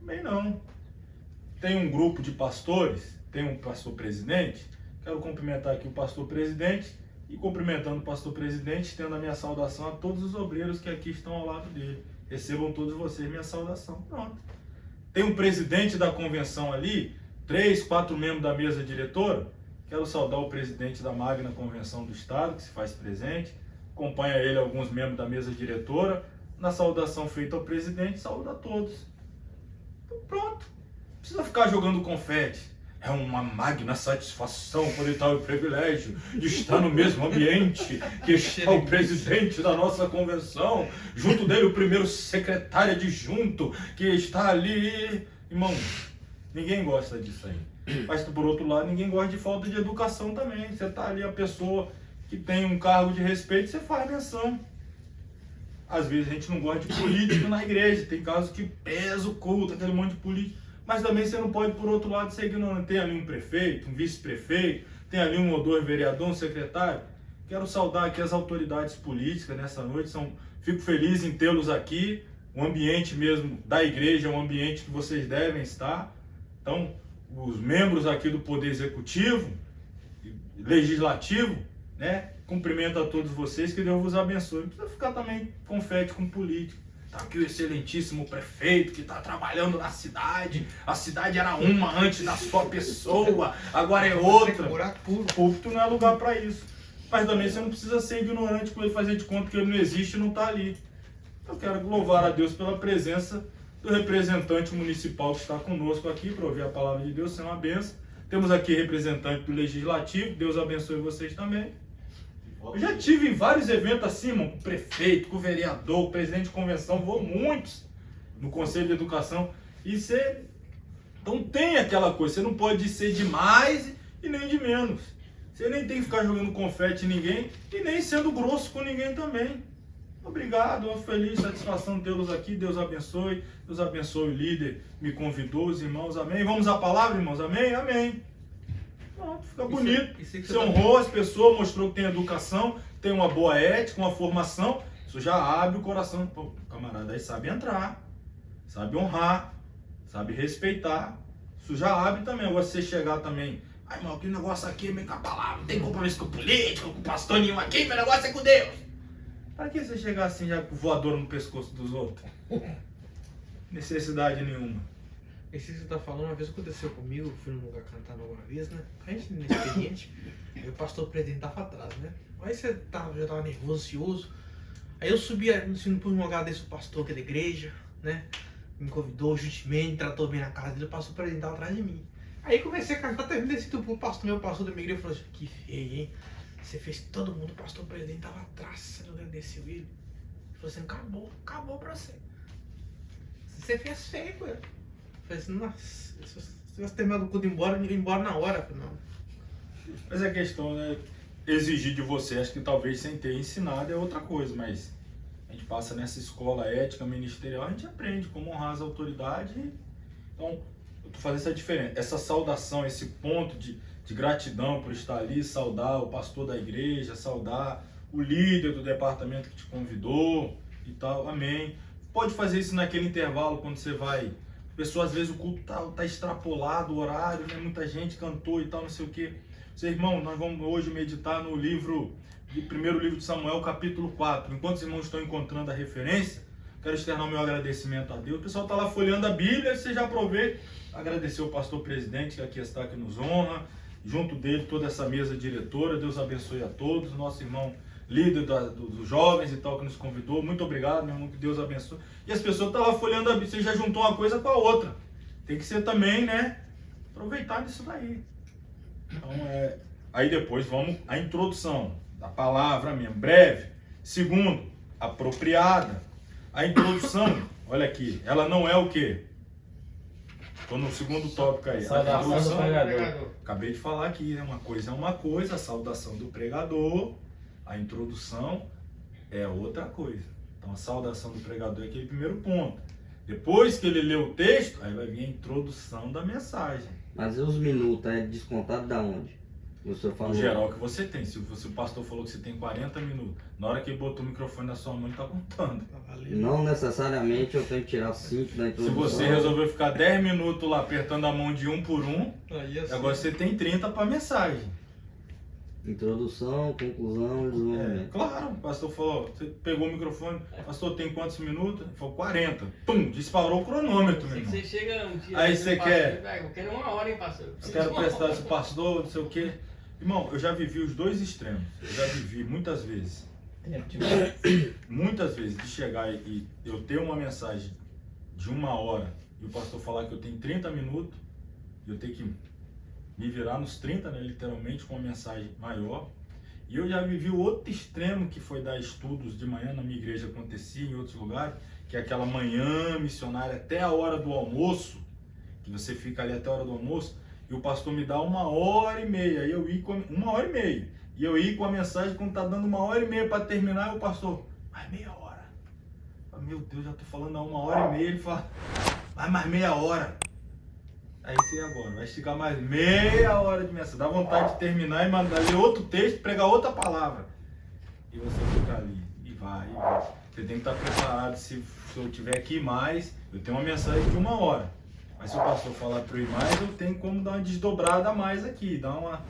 Bem não. Tem um grupo de pastores, tem um pastor presidente, quero cumprimentar aqui o pastor presidente, e cumprimentando o pastor presidente, tendo a minha saudação a todos os obreiros que aqui estão ao lado dele. Recebam todos vocês minha saudação. Pronto. Tem um presidente da convenção ali, 3, 4 membros da mesa diretora. Quero saudar o presidente da Magna Convenção do Estado, que se faz presente. Acompanha ele alguns membros da mesa diretora. Na saudação feita ao presidente, saúda a todos. Então, pronto. Não precisa ficar jogando confete. É uma magna satisfação poder ter o privilégio de estar no mesmo ambiente que está o presidente da nossa convenção. Junto dele, o primeiro secretário adjunto que está ali. Irmão, ninguém gosta disso aí. Mas, por outro lado, ninguém gosta de falta de educação também. Você está ali, a pessoa que tem um cargo de respeito, você faz menção. Às vezes a gente não gosta de político na igreja. Tem casos que pesa o culto, aquele monte de político. Mas também você não pode, por outro lado, ser ignorante. Tem ali um prefeito, um vice-prefeito, tem ali um ou dois vereador, um secretário. Quero saudar aqui as autoridades políticas nessa noite. Fico feliz em tê-los aqui. O ambiente mesmo da igreja é um ambiente que vocês devem estar. Então, os membros aqui do Poder Executivo, Legislativo, né? Cumprimento a todos vocês, que Deus vos abençoe. Não precisa ficar também confete com político. Tá aqui o excelentíssimo prefeito que está trabalhando na cidade. A cidade era uma antes da sua pessoa, agora é outra. O púlpito não é lugar para isso. Mas também você não precisa ser ignorante com ele, fazer de conta que ele não existe e não está ali. Eu quero louvar a Deus pela presença do representante municipal que está conosco aqui para ouvir a palavra de Deus, ser uma benção. Temos aqui representante do Legislativo, Deus abençoe vocês também. Eu já tive em vários eventos assim, irmão, com o prefeito, com o vereador, com o presidente de convenção, vou muitos no Conselho de Educação. E você não tem aquela coisa, você não pode ser de mais e nem de menos. Você nem tem que ficar jogando confete em ninguém e nem sendo grosso com ninguém também. Obrigado, eu feliz, satisfação de tê-los aqui, Deus abençoe o líder, me convidou, os irmãos, amém. Vamos à palavra, irmãos, amém? Amém. Pronto, fica bonito. Você honrou as pessoas, mostrou que tem educação, tem uma boa ética, uma formação, isso já abre o coração. Pô, o camarada aí sabe entrar, sabe honrar, sabe respeitar, isso já abre também. Agora você chegar também, ai irmão, que negócio aqui é meio com a palavra, não tem compromisso com político, com pastor nenhum aqui, meu negócio é com Deus. Para que você chegar assim já com voador no pescoço dos outros? Necessidade nenhuma. Esse que você tá falando, uma vez aconteceu comigo, fui num lugar cantar uma vez, né? A gente inexperiente, aí o pastor presidente tava atrás, né? Aí você já tava nervoso, ansioso. Aí eu subi, assim, por um lugar desse, o pastor que é da igreja, né? Me convidou gentilmente, tratou bem na casa dele, o pastor presidente tava atrás de mim. Aí comecei a cantar, terminei desse pro pastor, meu pastor da minha igreja, falou assim, que feio, hein? Você fez todo mundo, o pastor presidente tava atrás, você não agradeceu ele. Ele falou assim, acabou pra você. Você fez feio, pô. Eu falei assim, nossa, se você tivesse terminado o culto embora, eu ia embora na hora. Eu falei, não. Mas a questão, né, exigir de você, acho que talvez sem ter ensinado é outra coisa, mas a gente passa nessa escola ética ministerial, a gente aprende como honrar as autoridades. Então, eu tô fazendo essa diferença, essa saudação, esse ponto de gratidão por estar ali, saudar o pastor da igreja, saudar o líder do departamento que te convidou e tal, amém. Pode fazer isso naquele intervalo quando você vai. Pessoa, às vezes o culto tá extrapolado, o horário, né? Muita gente cantou e tal, não sei o quê. Você, irmão, nós vamos hoje meditar no primeiro livro de Samuel, capítulo 4. Enquanto os irmãos estão encontrando a referência, quero externar o meu agradecimento a Deus. O pessoal está lá folheando a Bíblia, você já aproveita. Agradecer ao pastor presidente que aqui está, que nos honra. Junto dele, toda essa mesa diretora. Deus abençoe a todos. Nosso irmão líder dos jovens e tal, que nos convidou. Muito obrigado, meu irmão, que Deus abençoe. E as pessoas estão lá folheando a Bíblia. Você já juntou uma coisa com a outra. Tem que ser também, né? Aproveitar disso daí. Então, aí depois vamos à introdução da palavra mesmo, breve. Segundo, apropriada. A introdução, olha aqui, ela não é o quê? Estou no segundo tópico aí. Saudação do pregador. Acabei de falar aqui, né? Uma coisa é uma coisa, a saudação do pregador, a introdução é outra coisa. Então a saudação do pregador é aquele primeiro ponto. Depois que ele lê o texto, aí vai vir a introdução da mensagem. Mas e os minutos é descontado da onde? Você falou. O geral que você tem. Se o pastor falou que você tem 40 minutos, na hora que ele botou o microfone na sua mão, ele está contando. Não necessariamente eu tenho que tirar 5 da Se introdução. você resolveu ficar 10 minutos lá apertando a mão de um por um, agora você tem 30 para mensagem. Introdução, conclusão e desenvolvimento. Claro, o pastor falou, você pegou o microfone, pastor, tem quantos minutos? Ele falou 40. Pum, disparou o cronômetro, meu irmão. Você chega um dia... Aí você quer... Eu quero 1 hora, hein, pastor? Eu quero prestar esse pastor, não sei o quê. Irmão, eu já vivi os dois extremos. Eu já vivi muitas vezes. Muitas vezes de chegar e eu ter uma mensagem de 1 hora e o pastor falar que eu tenho 30 minutos e eu tenho que me virar nos 30, né, literalmente, com uma mensagem maior. E eu já vivi o outro extremo, que foi dar estudos de manhã na minha igreja, acontecia em outros lugares, que é aquela manhã missionária até a hora do almoço, que você fica ali até a hora do almoço, e o pastor me dá 1h30, e eu ia com 1h30, e eu ia com a mensagem, quando tá dando 1h30 para terminar, e o pastor, mais meia hora. Eu, meu Deus, já tô falando há 1h30, ele fala, vai mais meia hora. Aí você agora, vai esticar mais meia hora de mensagem. Dá vontade de terminar e mandar ler outro texto, pregar outra palavra. e você fica ali, e vai. Você tem que estar preparado, se eu tiver que ir mais, eu tenho uma mensagem de 1 hora. Mas se o pastor falar para eu ir mais, eu tenho como dar uma desdobrada a mais aqui, dar uma...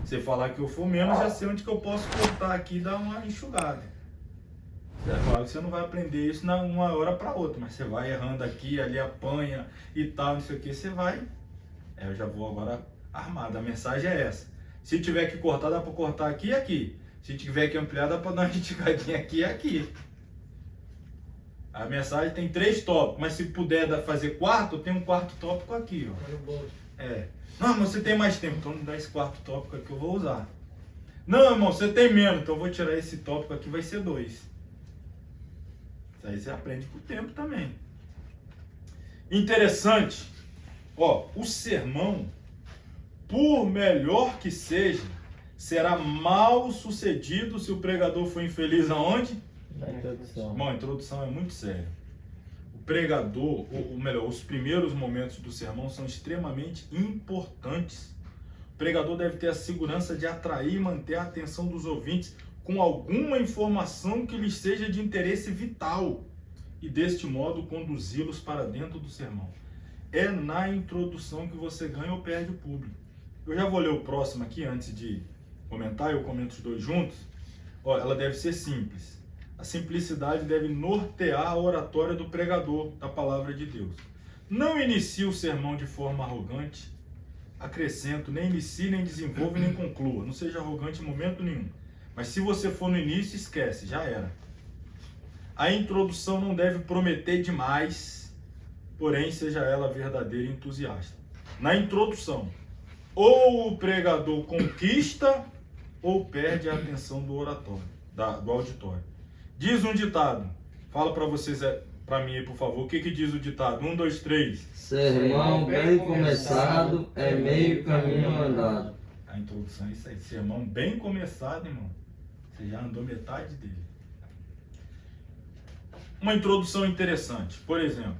Se falar que eu for menos, já sei onde que eu posso cortar aqui e dar uma enxugada. É claro que você não vai aprender isso de uma hora para outra, mas você vai errando aqui, ali apanha e tal, não sei o que, você vai. Eu já vou agora armado, a mensagem é essa. Se tiver que cortar, dá para cortar aqui e aqui. Se tiver que ampliar, dá para dar uma esticadinha aqui e aqui. A mensagem tem 3 tópicos, mas se puder fazer 4, tem um 4º tópico aqui, ó. Olha o bolo. Não, mas você tem mais tempo, então não dá esse 4º tópico aqui que eu vou usar. Não, irmão, você tem menos, então eu vou tirar esse tópico aqui, vai ser 2. Isso aí você aprende com o tempo também. Interessante, ó, o sermão, por melhor que seja, será mal sucedido se o pregador for infeliz aonde? Na introdução. Bom, a introdução é muito séria. O pregador, ou melhor, os primeiros momentos do sermão são extremamente importantes. O pregador deve ter a segurança de atrair e manter a atenção dos ouvintes com alguma informação que lhes seja de interesse vital e, deste modo, conduzi-los para dentro do sermão. É na introdução que você ganha ou perde o público. Eu já vou ler o próximo aqui antes de comentar, eu comento os 2 juntos. Ó, ela deve ser simples. A simplicidade deve nortear a oratória do pregador da palavra de Deus. Não inicie o sermão de forma arrogante, acrescento, nem inicie, nem desenvolva, nem conclua. Não seja arrogante em momento nenhum. Mas se você for no início, esquece, já era. A introdução não deve prometer demais, porém seja ela verdadeira e entusiasta. Na introdução, ou o pregador conquista ou perde a atenção do oratório, do auditório. Diz um ditado. Fala para vocês, para mim aí, por favor. O que diz o ditado? 1, 2, 3. Sermão bem começado é meio caminho andado. A introdução é isso aí. Sermão bem começado, irmão. Você já andou metade dele. Uma introdução interessante. Por exemplo,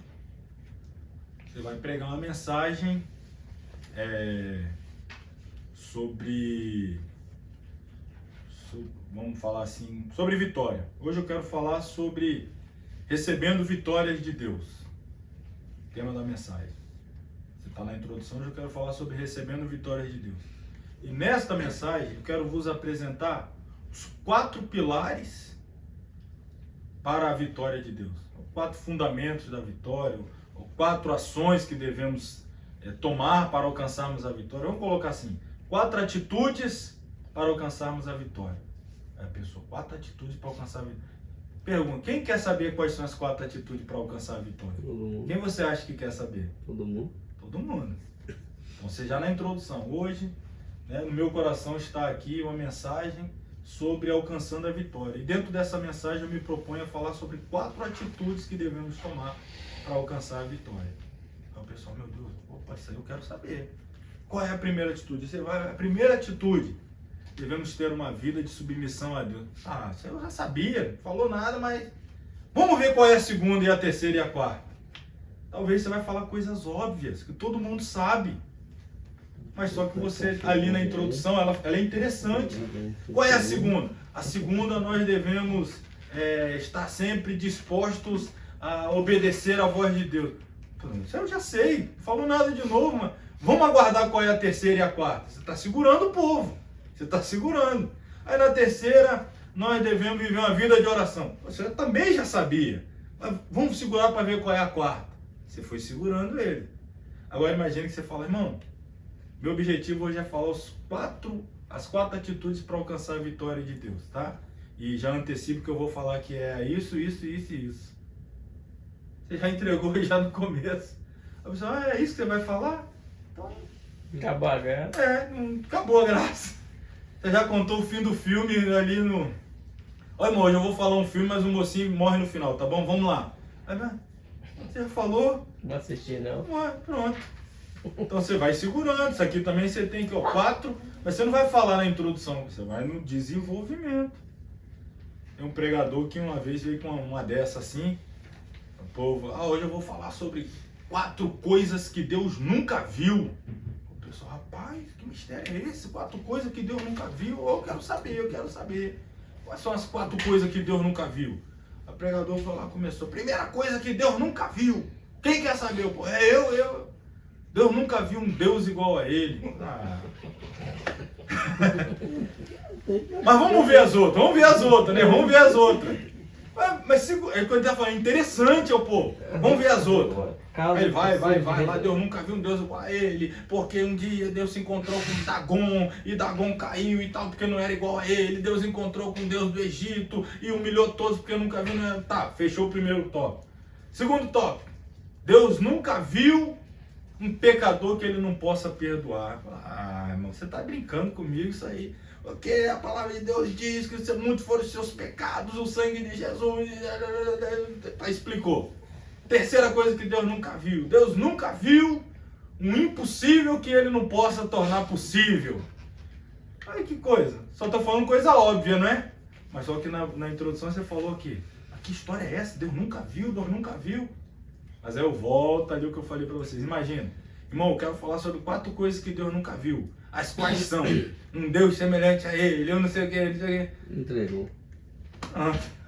você vai pregar uma mensagem vamos falar assim, sobre vitória. Hoje eu quero falar sobre recebendo vitórias de Deus. Tema da mensagem. Você está na introdução, hoje eu quero falar sobre recebendo vitórias de Deus. E nesta mensagem eu quero vos apresentar os 4 pilares para a vitória de Deus. 4 fundamentos da vitória, 4 ações que devemos tomar para alcançarmos a vitória. Vamos colocar assim, 4 atitudes para alcançarmos a vitória. A pessoa, 4 atitudes para alcançar a vitória. Pergunta, quem quer saber quais são as 4 atitudes para alcançar a vitória? Todo mundo. Quem você acha que quer saber? Todo mundo. Todo mundo. Então, você já na introdução, hoje, né, no meu coração está aqui uma mensagem sobre alcançando a vitória. E dentro dessa mensagem eu me proponho a falar sobre 4 atitudes que devemos tomar para alcançar a vitória. Então, pessoal, meu Deus, opa, isso aí eu quero saber. Qual é a primeira atitude? A primeira atitude, devemos ter uma vida de submissão a Deus. Ah, isso eu já sabia, não falou nada, mas vamos ver qual é a segunda e a terceira e a 4. Talvez você vai falar coisas óbvias, que todo mundo sabe. Mas só que você, ali na introdução, ela é interessante. Qual é a segunda? A segunda, nós devemos estar sempre dispostos a obedecer à voz de Deus. Isso eu já sei, não falou nada de novo, mas vamos aguardar qual é a terceira e a 4. Você está segurando o povo. Você está segurando. Aí na terceira, nós devemos viver uma vida de oração. Você também já sabia. Mas vamos segurar para ver qual é a 4. Você foi segurando ele. Agora imagine que você fala, irmão, meu objetivo hoje é falar as 4 atitudes para alcançar a vitória de Deus, tá? E já antecipo que eu vou falar que é isso, isso, isso e isso. Você já entregou já no começo. A pessoa, é isso que você vai falar? Então, Acabou a graça. Acabou a graça. Você já contou o fim do filme ali no... Olha, irmão, hoje eu vou falar um filme, mas o mocinho morre no final, tá bom? Vamos lá. Aí, você já falou? Não assisti, não. Pronto. Então você vai segurando. Isso aqui também você tem que, 4, mas você não vai falar na introdução, você vai no desenvolvimento. Tem um pregador que uma vez veio com uma dessa assim, o povo, hoje eu vou falar sobre 4 coisas que Deus nunca viu. O pessoal, rapaz, que mistério é esse? 4 coisas que Deus nunca viu? Eu quero saber. Quais são as 4 coisas que Deus nunca viu? A pregador foi lá, começou. Primeira coisa que Deus nunca viu. Quem quer saber? Pô, é eu. Deus nunca viu um Deus igual a ele. Ah. Mas vamos ver as outras, né? Vamos ver as outras. Mas é quando ele tá falando, interessante, pô. Vamos ver as outras. Aí ele vai lá, Deus nunca viu um Deus igual a ele, porque um dia Deus se encontrou com Dagon, e Dagon caiu e tal, porque não era igual a ele. Deus encontrou com o Deus do Egito e humilhou todos porque nunca viu. Né? Tá, fechou o primeiro tópico. Segundo tópico, Deus nunca viu um pecador que ele não possa perdoar. Ah, irmão, você tá brincando comigo isso aí. Porque a palavra de Deus diz que muitos foram os seus pecados, o sangue de Jesus. Explicou. Terceira coisa que Deus nunca viu. Deus nunca viu um impossível que ele não possa tornar possível. Olha que coisa. Só tô falando coisa óbvia, não é? Mas só que na introdução você falou que que história é essa? Deus nunca viu. Mas aí eu volto ali o que eu falei para vocês. Imagina, irmão, eu quero falar sobre 4 coisas que Deus nunca viu. As quais são? Um Deus semelhante a ele, eu não sei o que, não sei o que. Entregou.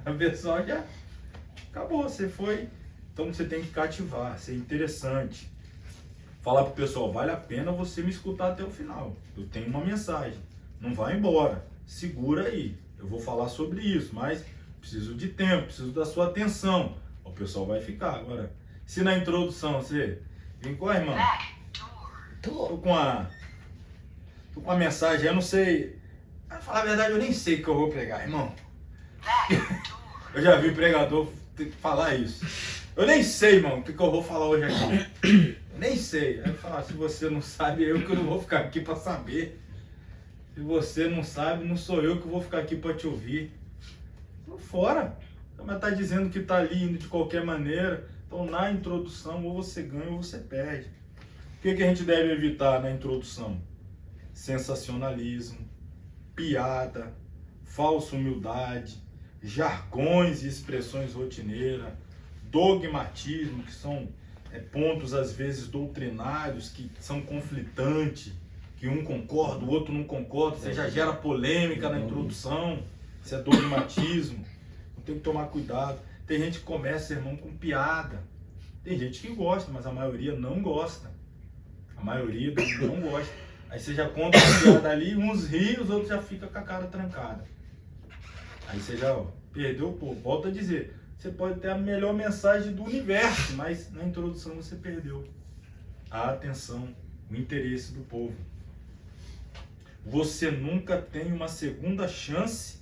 A pessoa já acabou, você foi. Então você tem que cativar, ser interessante. Falar pro pessoal, vale a pena você me escutar até o final. Eu tenho uma mensagem. Não vai embora. Segura aí. Eu vou falar sobre isso, mas preciso de tempo, preciso da sua atenção. O pessoal vai ficar. Agora, se na introdução você vem com a irmã. Tô com a mensagem, eu não sei. Pra falar a verdade, eu nem sei o que eu vou pregar, irmão. Eu já vi pregador falar isso. Eu nem sei, irmão, o que eu vou falar hoje aqui. Eu nem sei. Aí eu falo, se você não sabe, é eu que não vou ficar aqui para saber. Se você não sabe, não sou eu que vou ficar aqui para te ouvir. Tô fora. Mas tá dizendo que tá ali indo de qualquer maneira. Então na introdução, ou você ganha ou você perde. O que a gente deve evitar na introdução? Sensacionalismo, piada, falsa humildade, jargões e expressões rotineiras, dogmatismo, que são pontos às vezes doutrinários que são conflitantes, que um concorda, o outro não concorda, você já gera polêmica na introdução, isso é dogmatismo. Então tem que tomar cuidado. Tem gente que começa, irmão, com piada. Tem gente que gosta, mas a maioria não gosta. A maioria não gosta. Aí você já conta a piada ali, uns riem, os outros já ficam com a cara trancada. Aí você já perdeu o povo. Volto a dizer, você pode ter a melhor mensagem do universo, mas na introdução você perdeu a atenção, o interesse do povo. Você nunca tem uma segunda chance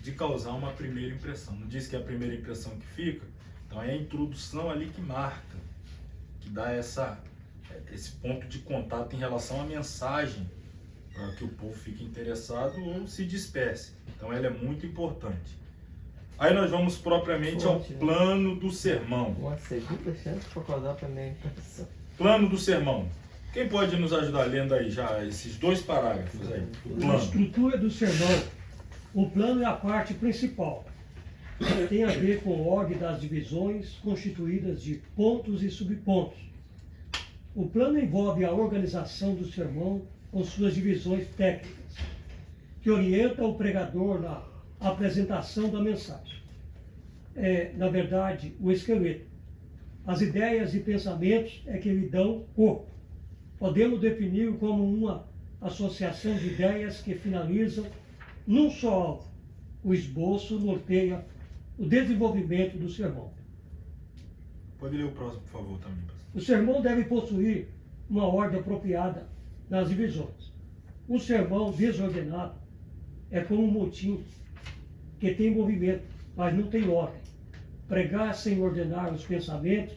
de causar uma primeira impressão. Não diz que é a primeira impressão que fica? Então é a introdução ali que marca, que dá esse ponto de contato em relação à mensagem, para que o povo fique interessado ou se disperse. Então ela é muito importante. Aí nós vamos propriamente ao plano do sermão. Uma segunda chance para causar a primeira impressão. Plano do sermão. Quem pode nos ajudar lendo aí já esses 2 parágrafos aí? O A plano. estrutura do sermão. O plano é a parte principal. Tem a ver com ordem das divisões constituídas de pontos e subpontos. O plano envolve a organização do sermão com suas divisões técnicas, que orienta o pregador na apresentação da mensagem. É, na verdade, o esqueleto. As ideias e pensamentos é que lhe dão corpo. Podemos definir como uma associação de ideias que finalizam num só alvo. O esboço norteia o desenvolvimento do sermão. Pode ler o próximo, por favor, também, pastor. O sermão deve possuir uma ordem apropriada nas divisões. Um sermão desordenado é como um motim que tem movimento, mas não tem ordem. Pregar sem ordenar os pensamentos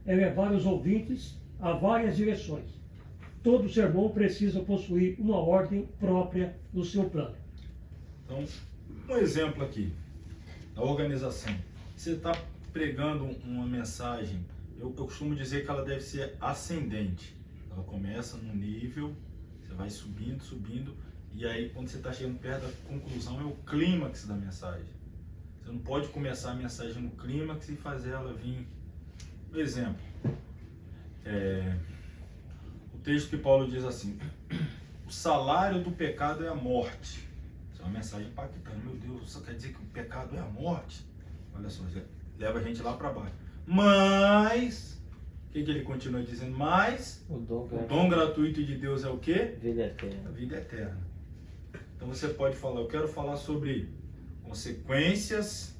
é levar os ouvintes a várias direções. Todo sermão precisa possuir uma ordem própria no seu plano. Então, um exemplo aqui da organização. Você está pregando uma mensagem, eu costumo dizer que ela deve ser ascendente. Ela começa num nível, você vai subindo, e aí quando você está chegando perto da conclusão é o clímax da mensagem. Você não pode começar a mensagem no clímax e fazer ela vir. Por exemplo, o texto que Paulo diz assim: o salário do pecado é a morte. Isso Isso é uma mensagem impactante. Meu Deus, isso quer dizer que o pecado é a morte? Olha só, já leva a gente lá para baixo. Mas, o que ele continua dizendo? Mas, O dom o dom gratuito de Deus é o quê? vida A eterna. vida eterna. Então você pode falar, eu quero falar sobre consequências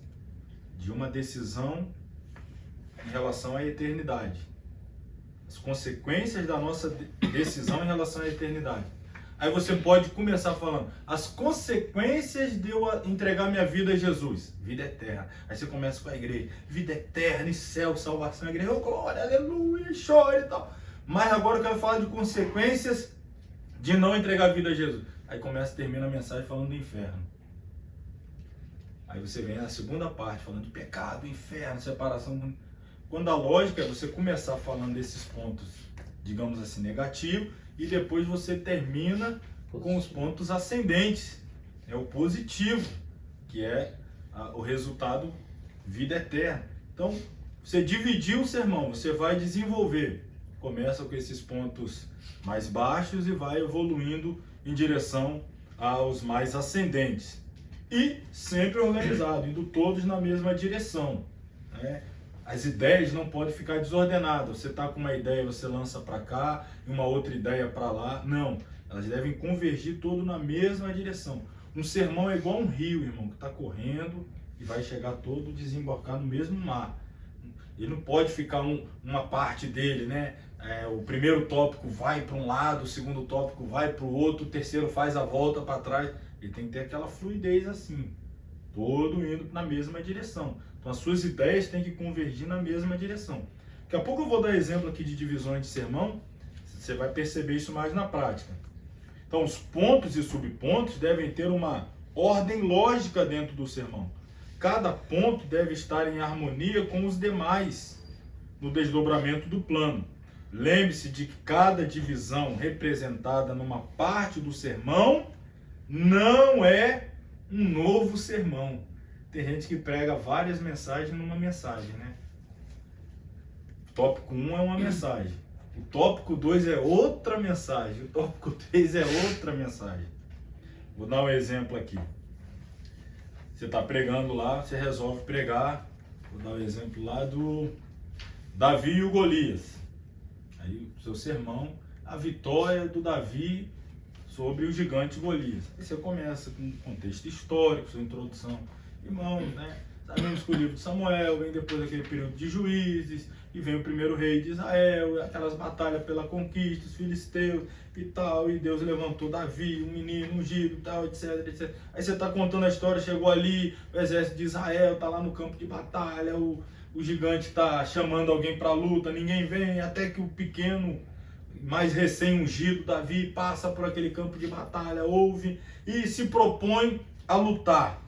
de uma decisão em relação à eternidade. As consequências da nossa decisão em relação à eternidade. Aí você pode começar falando as consequências de eu entregar minha vida a Jesus. Vida eterna. Aí você começa com a igreja. Vida eterna e céu, salvação. A igreja, oh, glória, aleluia, chora e tal. Mas agora eu quero falar de consequências de não entregar a vida a Jesus. Aí começa, termina a mensagem falando do inferno. Aí você vem na segunda parte falando de pecado, inferno, separação. Quando a lógica é você começar falando desses pontos, digamos assim, negativos, e depois você termina com os pontos ascendentes, é o positivo, que é o resultado vida eterna. Então, você dividiu o sermão, você vai desenvolver. Começa com esses pontos mais baixos e vai evoluindo em direção aos mais ascendentes. E sempre organizado, indo todos na mesma direção, né? As ideias não podem ficar desordenadas. Você está com uma ideia, você lança para cá, e uma outra ideia para lá. Não, elas devem convergir todo na mesma direção. Um sermão é igual um rio, irmão, que está correndo e vai chegar todo desembocar no mesmo mar. Ele não pode ficar uma parte dele, né? O primeiro tópico vai para um lado, o segundo tópico vai para o outro, o terceiro faz a volta para trás. Ele tem que ter aquela fluidez assim, todo indo na mesma direção. Então as suas ideias têm que convergir na mesma direção. Daqui a pouco eu vou dar exemplo aqui de divisões de sermão, você vai perceber isso mais na prática. Então os pontos e subpontos devem ter uma ordem lógica dentro do sermão. Cada ponto deve estar em harmonia com os demais no desdobramento do plano. Lembre-se de que cada divisão representada numa parte do sermão não é um novo sermão. Tem gente que prega várias mensagens numa mensagem, né? O tópico 1 é uma mensagem. O tópico 2 é outra mensagem. O tópico 3 é outra mensagem. Vou dar um exemplo aqui. Você está pregando lá, você resolve pregar. Vou dar um exemplo lá do Davi e o Golias. Aí o seu sermão, a vitória do Davi sobre o gigante Golias. Aí você começa com um contexto histórico, sua introdução. Irmãos, né? Sabemos que o livro de Samuel vem depois daquele período de juízes, e vem o primeiro rei de Israel, aquelas batalhas pela conquista, os filisteus e tal, e Deus levantou Davi, um menino ungido, tal, etc, etc. Aí você está contando a história, chegou ali, o exército de Israel está lá no campo de batalha, o gigante está chamando alguém para a luta, ninguém vem, até que o pequeno, mais recém-ungido, Davi, passa por aquele campo de batalha, ouve e se propõe a lutar.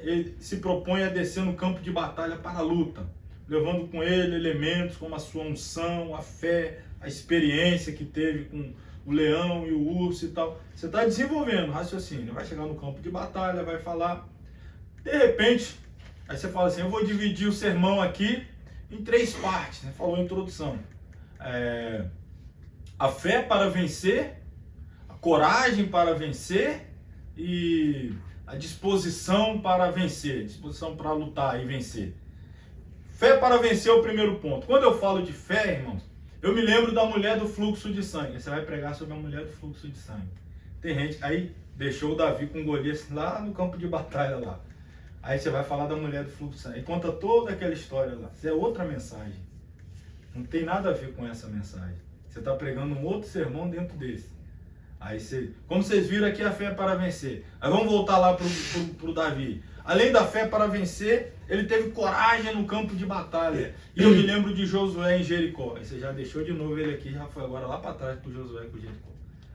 Ele se propõe a descer no campo de batalha para a luta, levando com ele elementos como a sua unção, a fé, a experiência que teve com o leão e o urso e tal. Você está desenvolvendo raciocínio, vai chegar no campo de batalha, vai falar, de repente, aí você fala assim, eu vou dividir o sermão aqui em 3 partes, né? Falou a introdução. A fé para vencer, a coragem para vencer e a disposição para vencer, disposição para lutar e vencer. Fé para vencer é o primeiro ponto. Quando eu falo de fé, irmãos, eu me lembro da mulher do fluxo de sangue. Você vai pregar sobre a mulher do fluxo de sangue. Tem gente, aí deixou o Davi com Golias lá no campo de batalha lá. Aí você vai falar da mulher do fluxo de sangue. E conta toda aquela história lá. Isso é outra mensagem. Não tem nada a ver com essa mensagem. Você está pregando um outro sermão dentro desse. Aí você, como vocês viram aqui, a fé é para vencer. Aí vamos voltar lá pro Davi. Além da fé para vencer, ele teve coragem no campo de batalha. E eu me lembro de Josué em Jericó. Aí você já deixou de novo ele aqui, já foi agora lá para trás pro Josué com Jericó.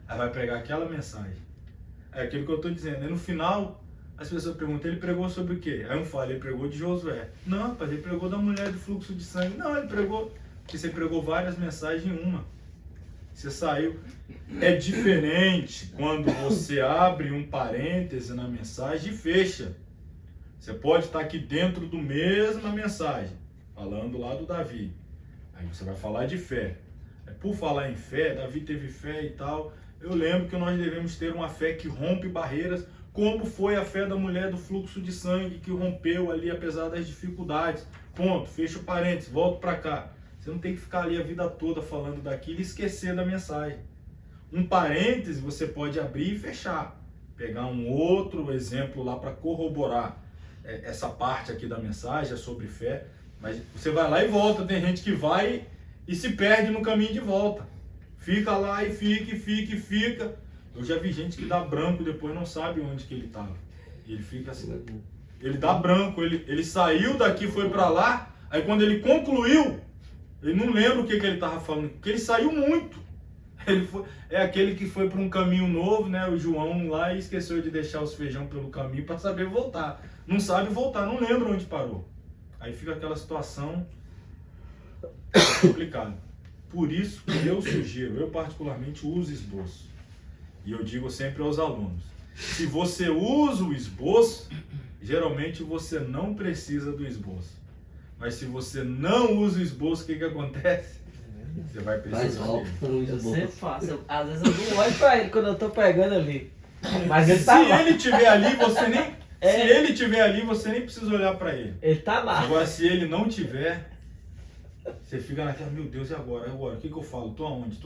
Aí vai pregar aquela mensagem. É aquilo que eu estou dizendo. E no final, as pessoas perguntam, ele pregou sobre o quê? Aí eu falo, ele pregou de Josué. Não, rapaz, ele pregou da mulher do fluxo de sangue. Não, ele pregou, porque você pregou várias mensagens em uma. Você saiu. É diferente quando você abre um parêntese na mensagem e fecha. Você pode estar aqui dentro do mesma mensagem, falando lá do Davi. Aí você vai falar de fé. Por falar em fé, Davi teve fé e tal. Eu lembro que nós devemos ter uma fé que rompe barreiras como foi a fé da mulher do fluxo de sangue que rompeu ali apesar das dificuldades. Ponto, fecha o parênteses, volto para cá. Você não tem que ficar ali a vida toda falando daquilo e esquecer da mensagem. Um parêntese você pode abrir e fechar. Pegar um outro exemplo lá para corroborar essa parte aqui da mensagem, é sobre fé. Mas você vai lá e volta. Tem gente que vai e se perde no caminho de volta. Fica lá e fica. Eu já vi gente que dá branco e depois não sabe onde que ele estava. Ele fica assim. Ele dá branco. Ele saiu daqui, foi para lá. Aí quando ele concluiu, ele não lembra o que ele estava falando. Porque ele saiu muito. É aquele que foi para um caminho novo, né? O João lá e esqueceu de deixar os feijão pelo caminho para saber voltar. Não sabe voltar, não lembra onde parou. Aí fica aquela situação complicada. Por isso que eu sugiro, eu particularmente uso esboço. E eu digo sempre aos alunos, se você usa o esboço, geralmente você não precisa do esboço. Mas se você não usa o esboço, o que acontece? Você vai precisar dele. Eu sempre faço. Às vezes eu não olho pra ele quando eu tô pegando ali. Mas ele tá lá. Se ele estiver ali, você nem... Se ele estiver ali, você nem precisa olhar para ele. Ele tá lá. Agora, se ele não tiver, você fica naquela, meu Deus, e agora? O que eu falo? Tô aonde?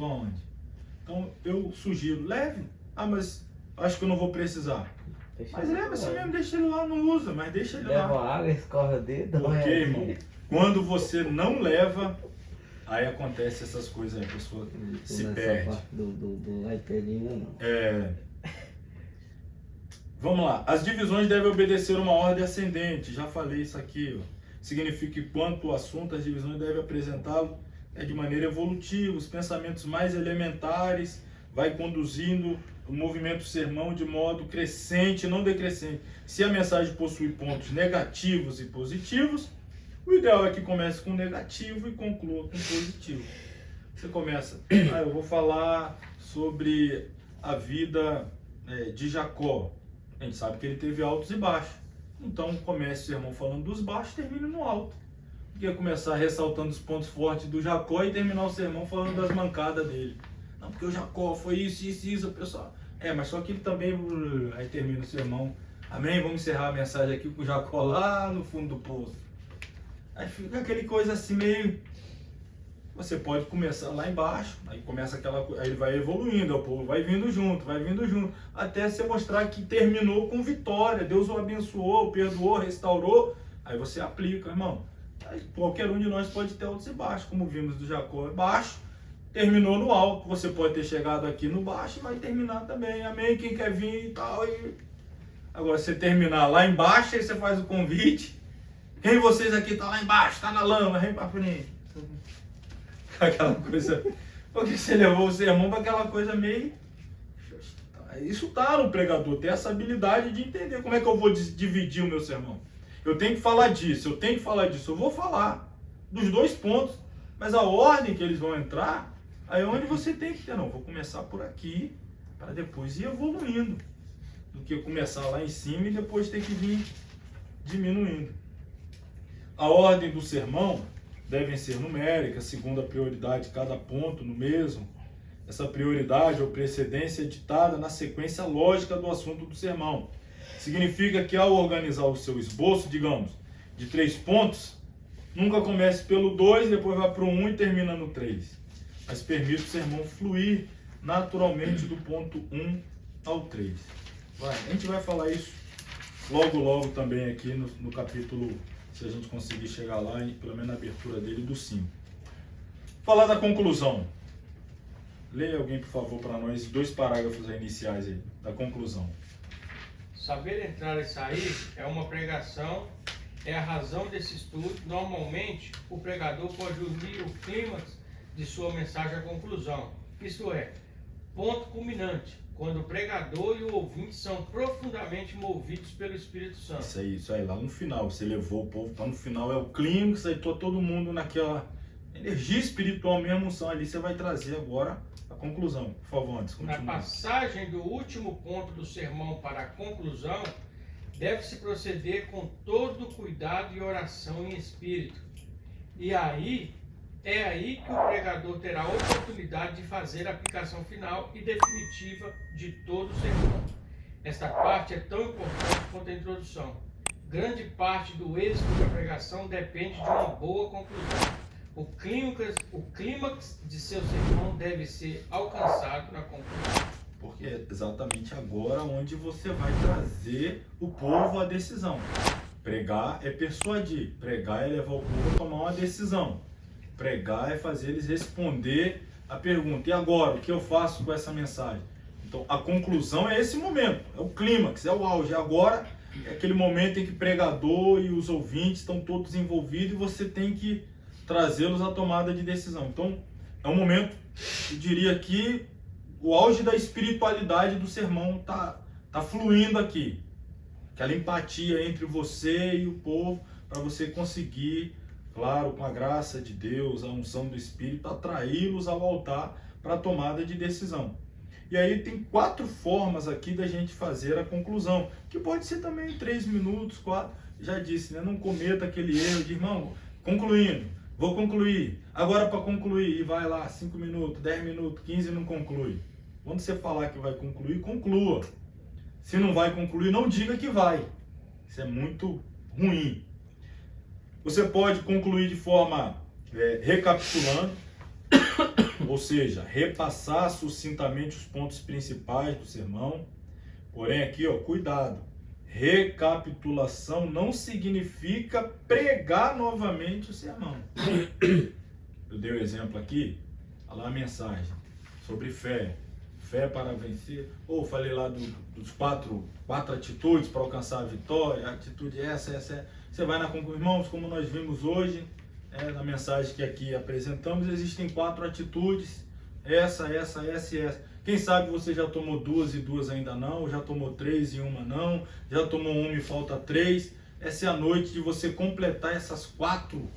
Então, eu sugiro, leve. Ah, mas acho que eu não vou precisar. Mas leva assim mesmo, deixa ele lá, não usa, mas deixa ele lá. Leva água, escorre o dedo. Porque, irmão, quando você não leva, aí acontece essas coisas aí, a pessoa se perde. Parte do iPadinho, não. Vamos lá, as divisões devem obedecer uma ordem ascendente, já falei isso aqui, ó. Significa que quanto ao assunto, as divisões devem apresentá-lo de maneira evolutiva, os pensamentos mais elementares, vai conduzindo o movimento do sermão de modo crescente, não decrescente. Se a mensagem possui pontos negativos e positivos, o ideal é que comece com negativo e conclua com positivo. Você começa, eu vou falar sobre a vida de Jacó. A gente sabe que ele teve altos e baixos. Então comece o sermão falando dos baixos e termine no alto. Porque começar ressaltando os pontos fortes do Jacó e terminar o sermão falando das mancadas dele. Não, porque o Jacó foi isso, pessoal. Mas só que ele também... Aí termina o sermão. Amém? Vamos encerrar a mensagem aqui com o Jacó lá no fundo do poço. Aí fica aquele coisa assim meio... Você pode começar lá embaixo, aí começa aquela coisa, aí ele vai evoluindo, o povo vai vindo junto, até você mostrar que terminou com vitória, Deus o abençoou, perdoou, restaurou, aí você aplica, irmão. Aí qualquer um de nós pode ter altos e baixos, como vimos do Jacó, baixo, terminou no alto, você pode ter chegado aqui no baixo e vai terminar também, amém, quem quer vir e tal. Agora, você terminar lá embaixo, aí você faz o convite, quem de vocês aqui tá lá embaixo, tá na lama, vem pra frente. Aquela coisa, porque você levou o sermão para aquela coisa meio... Isso tá no pregador, ter essa habilidade de entender como é que eu vou dividir o meu sermão. Eu tenho que falar disso, eu vou falar dos dois pontos, mas a ordem que eles vão entrar, aí é onde você tem que ter, não, vou começar por aqui, para depois ir evoluindo, do que começar lá em cima e depois ter que vir diminuindo. A ordem do sermão devem ser numéricas, segundo a prioridade de cada ponto no mesmo. Essa prioridade ou precedência é ditada na sequência lógica do assunto do sermão. Significa que ao organizar o seu esboço, digamos, de 3 pontos, nunca comece pelo 2, depois vai para o 1 e termina no 3. Mas permite o sermão fluir naturalmente do ponto 1 ao 3. A gente vai falar isso logo também aqui no capítulo, se a gente conseguir chegar lá, pelo menos na abertura dele, do 5. Falar da conclusão. Leia alguém, por favor, para nós, 2 parágrafos iniciais aí, da conclusão. Saber entrar e sair é uma pregação, é a razão desse estudo. Normalmente, o pregador pode unir o clímax de sua mensagem à conclusão. Isto é, ponto culminante, quando o pregador e o ouvinte são profundamente movidos pelo Espírito Santo. Isso aí, lá no final, você levou o povo, tá no final, é o clímax, aí todo mundo naquela energia espiritual mesmo, unção ali, você vai trazer agora a conclusão. Por favor, antes, continue. Na passagem do último ponto do sermão para a conclusão, deve-se proceder com todo cuidado e oração em espírito. E é aí que o pregador terá a oportunidade de fazer a aplicação final e definitiva de todo o sermão. Esta parte é tão importante quanto a introdução. Grande parte do êxito da pregação depende de uma boa conclusão. O clímax de seu sermão deve ser alcançado na conclusão. Porque é exatamente agora onde você vai trazer o povo à decisão. Pregar é persuadir, pregar é levar o povo a tomar uma decisão. Pregar é fazer eles responder a pergunta: e agora, o que eu faço com essa mensagem? Então, a conclusão é esse momento, é o clímax, é o auge. Agora é aquele momento em que o pregador e os ouvintes estão todos envolvidos e você tem que trazê-los à tomada de decisão. Então, é um momento, eu diria que o auge da espiritualidade do sermão tá fluindo aqui. Aquela empatia entre você e o povo, para você conseguir, claro, com a graça de Deus, a unção do Espírito, atraí-los ao altar para a tomada de decisão. E aí tem 4 formas aqui da gente fazer a conclusão, que pode ser também 3 minutos, 4, já disse, né? Não cometa aquele erro de, irmão, concluindo, vou concluir, agora para concluir, e vai lá, 5 minutos, 10 minutos, 15 e não conclui. Quando você falar que vai concluir, conclua. Se não vai concluir, não diga que vai. Isso é muito ruim. Você pode concluir de forma recapitulando, ou seja, repassar sucintamente os pontos principais do sermão. Porém aqui, ó, cuidado. Recapitulação não significa pregar novamente o sermão. Eu dei o exemplo aqui, olha lá a mensagem sobre fé. Fé para vencer, ou falei lá dos quatro atitudes para alcançar a vitória, a atitude essa. Você vai na conclusão, irmãos, como nós vimos hoje, na mensagem que aqui apresentamos, existem 4 atitudes, essa e essa. Quem sabe você já tomou 2 e 2 ainda não, já tomou 3 e 1 não, já tomou 1 e falta 3. Essa é a noite de você completar essas 4,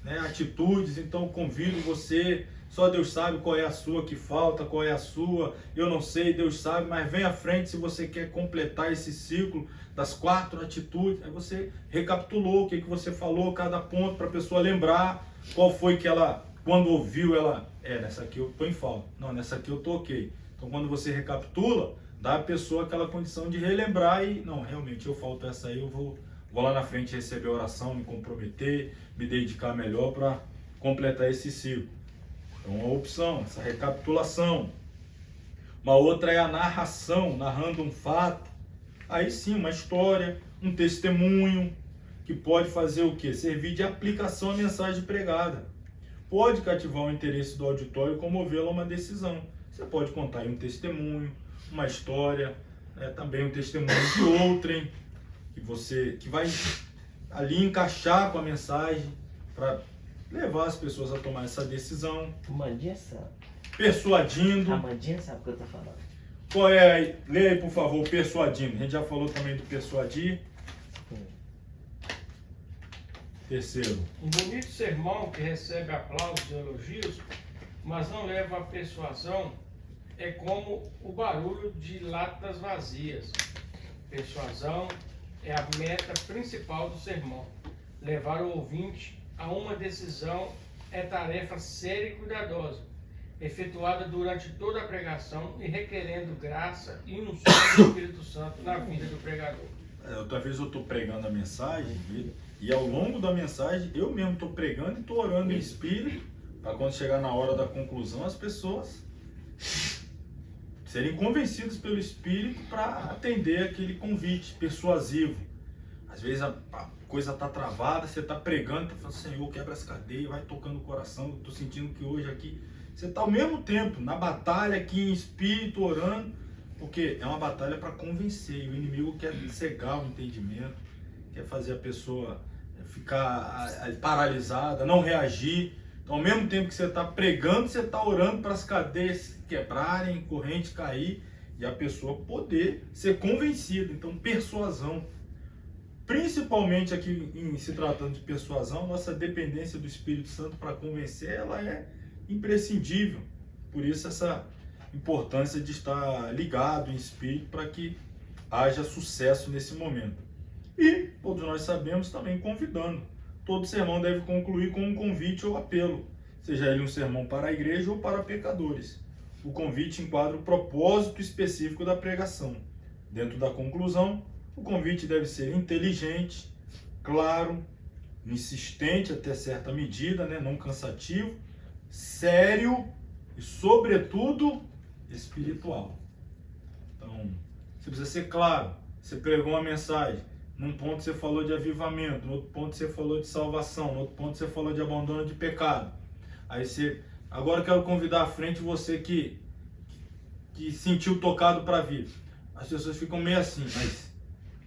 né, atitudes. Então convido você. Só Deus sabe qual é a sua que falta, qual é a sua, eu não sei, Deus sabe, mas vem à frente se você quer completar esse ciclo das 4 atitudes. Aí você recapitulou o que você falou, cada ponto, para a pessoa lembrar qual foi que ela, quando ouviu, ela, nessa aqui eu estou em falta, não, nessa aqui eu estou ok. Então quando você recapitula, dá à pessoa aquela condição de relembrar e, não, realmente eu falto essa aí, eu vou lá na frente receber a oração, me comprometer, me dedicar melhor para completar esse ciclo. Então, uma opção, essa recapitulação. Uma outra é a narração, narrando um fato. Aí sim, uma história, um testemunho, que pode fazer o quê? Servir de aplicação à mensagem pregada. Pode cativar o interesse do auditório e comovê-lo a uma decisão. Você pode contar aí um testemunho, uma história, né? Também um testemunho de outrem, que vai ali encaixar com a mensagem para levar as pessoas a tomar essa decisão. Mandinha sabe. Persuadindo. A Mandinha sabe o que eu tô falando. Qual é aí? Leia aí, por favor, persuadindo. A gente já falou também do persuadir. Terceiro. Um bonito sermão que recebe aplausos e elogios, mas não leva à persuasão, é como o barulho de latas vazias. Persuasão é a meta principal do sermão. Levar o ouvinte a uma decisão é tarefa séria e cuidadosa, efetuada durante toda a pregação e requerendo graça e unção do Espírito Santo na vida do pregador. Outra vez eu estou pregando a mensagem e ao longo da mensagem eu mesmo estou pregando e estou orando em espírito para quando chegar na hora da conclusão as pessoas serem convencidas pelo Espírito para atender aquele convite persuasivo. Às vezes a coisa está travada, você está pregando, está falando, Senhor, quebra essa cadeia, vai tocando o coração. Estou sentindo que hoje aqui você está ao mesmo tempo na batalha aqui em espírito, orando, porque é uma batalha para convencer. E o inimigo quer cegar o entendimento, quer fazer a pessoa ficar paralisada, não reagir. Então, ao mesmo tempo que você está pregando, você está orando para as cadeias quebrarem, corrente cair e a pessoa poder ser convencida. Então, persuasão. Principalmente aqui, em se tratando de persuasão, nossa dependência do Espírito Santo para convencer, ela é imprescindível. Por isso, essa importância de estar ligado em espírito para que haja sucesso nesse momento. E, todos nós sabemos, também convidando. Todo sermão deve concluir com um convite ou apelo, seja ele um sermão para a igreja ou para pecadores. O convite enquadra o propósito específico da pregação. Dentro da conclusão, o convite deve ser inteligente, claro, insistente até certa medida, né? Não cansativo, sério e, sobretudo, espiritual. Então, você precisa ser claro. Você pregou uma mensagem. Num ponto você falou de avivamento, no outro ponto você falou de salvação, no outro ponto você falou de abandono de pecado. Aí você... Agora eu quero convidar à frente você que sentiu tocado para vir. As pessoas ficam meio assim, mas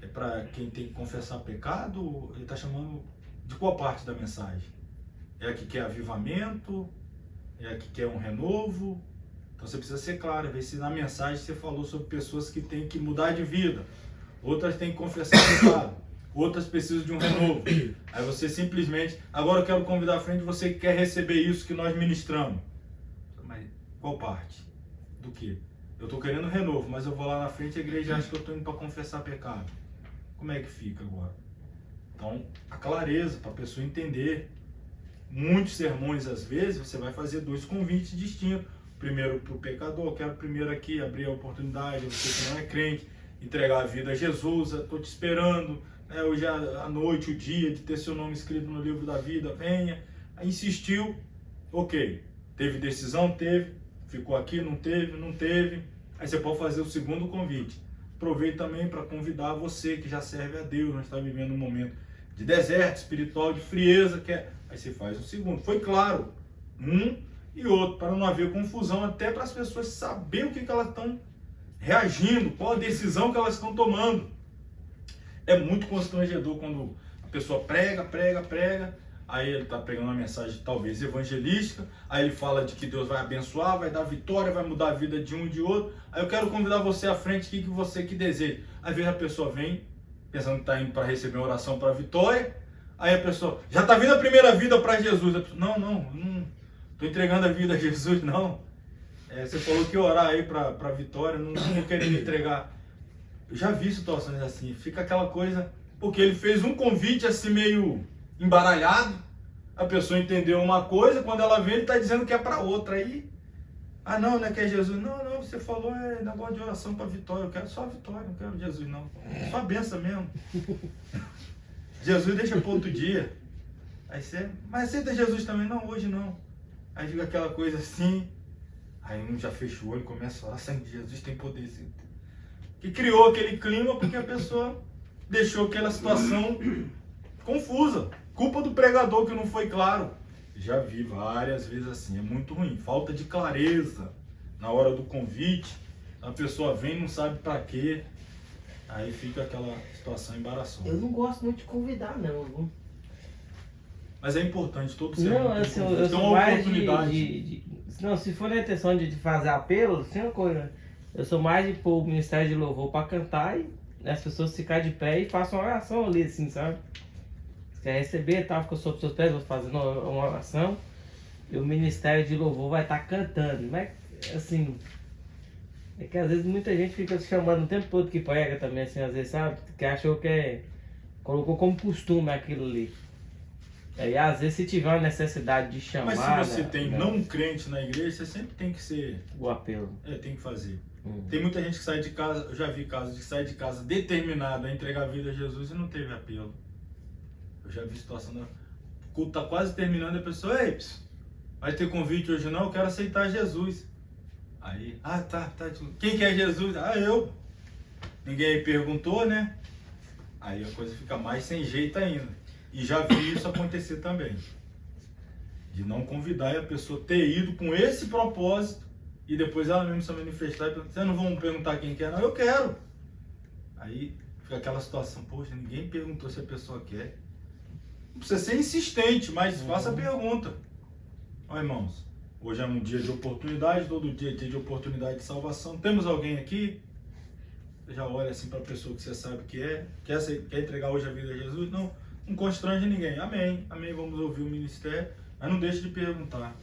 é para quem tem que confessar pecado? Ele está chamando de qual parte da mensagem? É a que quer avivamento? É a que quer um renovo? Então você precisa ser claro, ver se na mensagem você falou sobre pessoas que têm que mudar de vida, outras têm que confessar pecado, outras precisam de um renovo. Aí você simplesmente, agora eu quero convidar à frente você que quer receber isso que nós ministramos. Mas qual parte? Do quê? Eu estou querendo renovo, mas eu vou lá na frente e a igreja acha que eu estou indo para confessar pecado. Como é que fica agora? Então, a clareza para a pessoa entender. Muitos sermões, às vezes, você vai fazer 2 convites distintos. Primeiro para o pecador, eu quero primeiro aqui abrir a oportunidade, você que não é crente, entregar a vida a Jesus, estou te esperando, né? Hoje é a noite, o dia de ter seu nome escrito no livro da vida, venha. Aí insistiu, ok, teve decisão? Teve. Ficou aqui? Não teve? Não teve. Aí você pode fazer o segundo convite. Aproveito também para convidar você que já serve a Deus, não está vivendo um momento de deserto espiritual, de frieza, aí você faz o segundo. Foi claro, um e outro, para não haver confusão, até para as pessoas saberem o que elas estão reagindo, qual a decisão que elas estão tomando. É muito constrangedor quando a pessoa prega, aí ele está pregando uma mensagem talvez evangelística, aí ele fala de que Deus vai abençoar, vai dar vitória, vai mudar a vida de um e de outro. Aí eu quero convidar você à frente, o que você que deseja. Às vezes a pessoa vem pensando que está indo para receber uma oração para vitória, aí a pessoa, já está vindo a primeira vida para Jesus. A pessoa, não estou entregando a vida a Jesus, não. Você falou que ia orar aí para vitória, não estou querendo entregar. Eu já vi situações assim, fica aquela coisa, porque ele fez um convite assim meio embaralhado, a pessoa entendeu uma coisa, quando ela vem ele está dizendo que é para outra, aí, não é que é Jesus, não, você falou negócio de oração para vitória, eu quero só a vitória, não quero Jesus não, só a benção mesmo, Jesus deixa para outro dia, aí você, mas aceita Jesus também? Não, hoje não, aí fica aquela coisa assim, aí um já fecha o olho e começa a orar, sangue de Jesus tem poder, sim. Que criou aquele clima porque a pessoa deixou aquela situação confusa. Culpa do pregador que não foi claro. Já vi várias vezes assim, é muito ruim. Falta de clareza na hora do convite. A pessoa vem e não sabe para quê. Aí fica aquela situação embaraçosa. Eu não gosto muito de convidar, não. Viu? Mas é importante, todo ser Não, humano tem eu sou uma mais oportunidade. Não, se for na intenção de fazer apelo, sem uma coisa. Eu sou mais de pôr o ministério de louvor para cantar e as pessoas ficarem de pé e façam uma oração ali, assim, sabe? Se quer receber, tá? Fica sobre os seus pés, vou fazendo uma oração. E o ministério de louvor vai estar cantando. Mas, assim, é que às vezes muita gente fica se chamando o tempo todo que prega também, assim, às vezes, sabe? Que achou que colocou como costume aquilo ali. Aí, às vezes, se tiver uma necessidade de chamar... Mas se você tem não crente na igreja, você sempre tem que ser... O apelo. Tem que fazer. Tem muita gente que sai de casa, eu já vi casos de sair de casa determinado a entregar a vida a Jesus e não teve apelo. Eu já vi situação, o culto está quase terminando e a pessoa, ei, vai ter convite hoje não? Eu quero aceitar Jesus. Aí, tá. Quem quer Jesus? Eu. Ninguém aí perguntou, né? Aí a coisa fica mais sem jeito ainda. E já vi isso acontecer também. De não convidar e a pessoa ter ido com esse propósito e depois ela mesma se manifestar e perguntar, vocês não vão perguntar quem quer? Não, eu quero. Aí fica aquela situação, poxa, ninguém perguntou se a pessoa quer. Não precisa ser insistente, mas faça a pergunta. Ó, irmãos, hoje é um dia de oportunidade, todo dia é dia de oportunidade de salvação. Temos alguém aqui? Você já olha assim para a pessoa que você sabe que quer entregar hoje a vida a Jesus? Não constrange ninguém. Amém, vamos ouvir o ministério, mas não deixe de perguntar.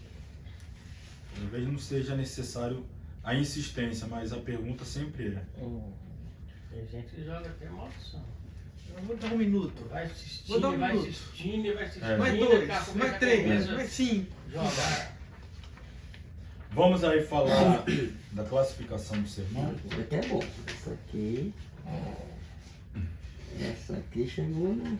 Talvez não seja necessário a insistência, mas a pergunta sempre é. Tem gente que joga até maldição. Eu vou dar um minuto. Vai assistindo, Vou dar um vai minuto. assistindo, vai assistindo. É. Mais daqui a 2, pouco mais já 3, começa mais 5. a jogar. Vamos aí falar da classificação do sermão. Isso aqui é bom. Essa aqui chegou, né?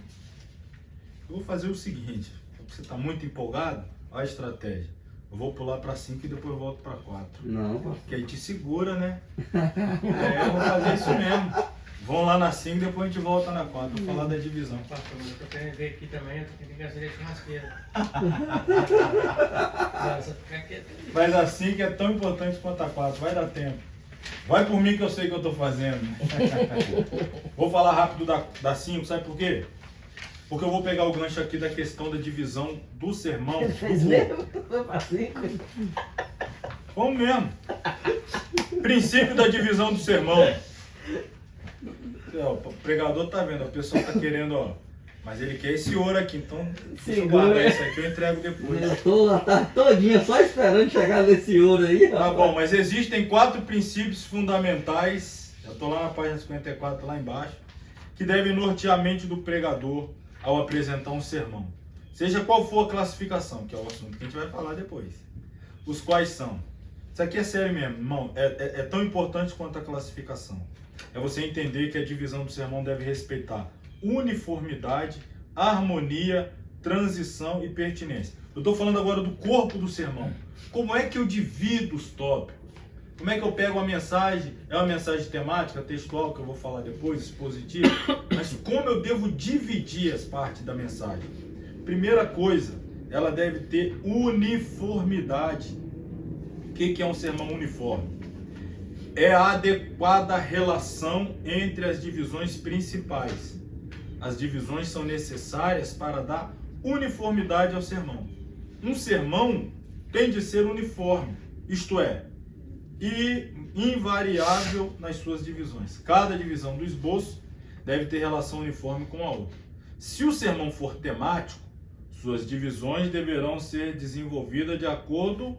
Eu vou fazer o seguinte, você está muito empolgado, olha a estratégia. Eu vou pular para 5 e depois eu volto para 4. Não, pastor. Que aí te segura, né? Eu vou fazer isso mesmo. Vão lá na 5 e depois a gente volta na 4. Vou falar da divisão. Pastor, mas eu tô querendo ver aqui também, eu tô querendo gasolina de churrasqueira. Nossa, ficar quieto aí. Mas a 5 é tão importante quanto a 4, vai dar tempo. Vai por mim que eu sei o que eu estou fazendo. Vou falar rápido da 5, sabe por quê? Porque eu vou pegar o gancho aqui da questão da divisão do sermão. Ele fez mesmo? Foi pra 5? Vamos mesmo. Princípio da divisão do sermão. Ó, o pregador tá vendo, a pessoa tá querendo, ó. Mas ele quer esse ouro aqui, então deixa eu guardar isso aqui, eu entrego depois. Eu tô a tarde todinha só esperando chegar nesse ouro aí. Tá bom, mas existem 4 princípios fundamentais, eu tô lá na página 54, lá embaixo, que devem nortear a mente do pregador ao apresentar um sermão. Seja qual for a classificação, que é o assunto que a gente vai falar depois. Os quais são. Isso aqui é sério mesmo, irmão, é tão importante quanto a classificação. É você entender que a divisão do sermão deve respeitar uniformidade, harmonia, transição e pertinência. Eu estou falando agora do corpo do sermão. Como é que eu divido os tópicos? Como é que eu pego a mensagem? É uma mensagem temática, textual, que eu vou falar depois, expositiva. Mas como eu devo dividir as partes da mensagem? Primeira coisa, ela deve ter uniformidade. O que é um sermão uniforme? É a adequada relação entre as divisões principais. As divisões são necessárias para dar uniformidade ao sermão. Um sermão tem de ser uniforme, isto é, e invariável nas suas divisões. Cada divisão do esboço deve ter relação uniforme com a outra. Se o sermão for temático, suas divisões deverão ser desenvolvidas de acordo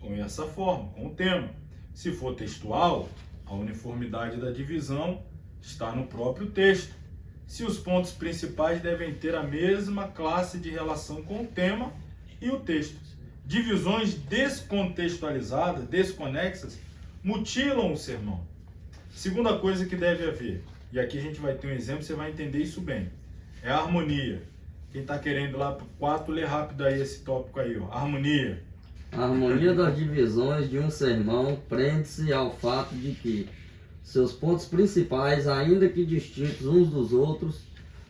com essa forma, com o tema. Se for textual, a uniformidade da divisão está no próprio texto. Se os pontos principais devem ter a mesma classe de relação com o tema e o texto. Divisões descontextualizadas, desconexas, mutilam o sermão. Segunda coisa que deve haver, e aqui a gente vai ter um exemplo, você vai entender isso bem, é a harmonia. Quem está querendo ir lá para o 4, lê rápido aí esse tópico aí, ó. Harmonia. A harmonia das divisões de um sermão prende-se ao fato de que seus pontos principais, ainda que distintos uns dos outros,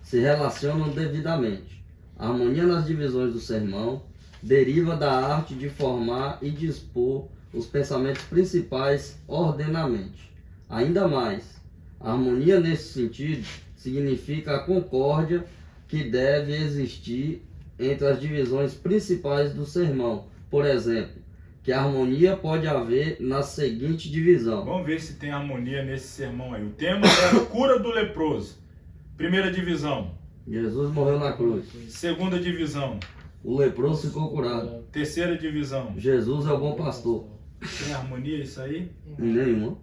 se relacionam devidamente. A harmonia nas divisões do sermão deriva da arte de formar e dispor os pensamentos principais ordenamente. Ainda mais, a harmonia nesse sentido significa a concórdia que deve existir entre as divisões principais do sermão. Por exemplo, que harmonia pode haver na seguinte divisão. Vamos ver se tem harmonia nesse sermão aí. O tema é a cura do leproso. Primeira divisão. Jesus morreu na cruz. Segunda divisão. O leproso ficou curado. Terceira divisão. Jesus é o bom pastor. Tem harmonia isso aí? Nenhuma.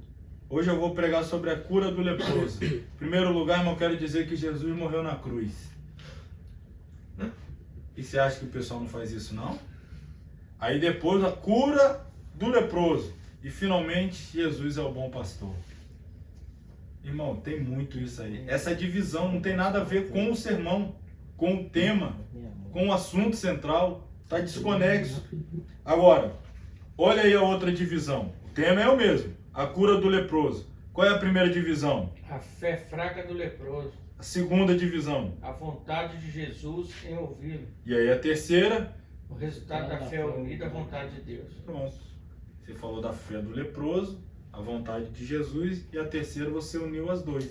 Hoje eu vou pregar sobre a cura do leproso. Em primeiro lugar, irmão, eu quero dizer que Jesus morreu na cruz. E você acha que o pessoal não faz isso, não? Aí depois a cura do leproso. E finalmente Jesus é o bom pastor. Irmão, tem muito isso aí. Essa divisão não tem nada a ver com o sermão, com o tema, com o assunto central. Está desconexo. Agora, olha aí a outra divisão. O tema é o mesmo. A cura do leproso. Qual é a primeira divisão? A fé fraca do leproso. A segunda divisão. A vontade de Jesus em ouvi-lo. E aí a terceira? O resultado da fé unida à vontade de Deus. Pronto. Você falou da fé do leproso, a vontade de Jesus, e a terceira você uniu as duas.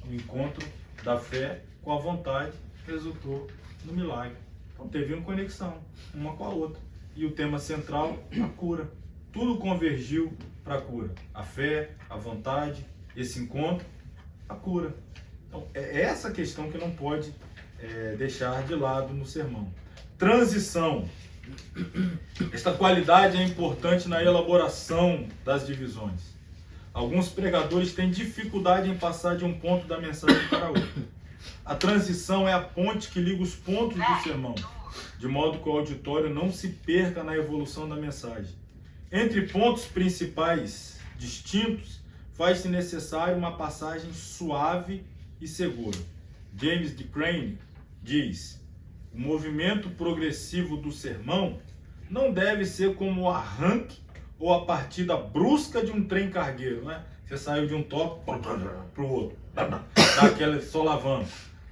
O encontro da fé com a vontade resultou no milagre. Então teve uma conexão, uma com a outra. E o tema central, a cura. Tudo convergiu para a cura. A fé, a vontade, esse encontro, a cura. Então é essa questão que não pode deixar de lado no sermão. Transição. Esta qualidade é importante na elaboração das divisões. Alguns pregadores têm dificuldade em passar de um ponto da mensagem para outro. A transição é a ponte que liga os pontos do sermão, de modo que o auditório não se perca na evolução da mensagem. Entre pontos principais distintos, faz-se necessário uma passagem suave e segura. James D. Crane diz: o movimento progressivo do sermão não deve ser como o arranque ou a partida brusca de um trem cargueiro, né? Você saiu de um tópico para o outro, dá aquele solavanco,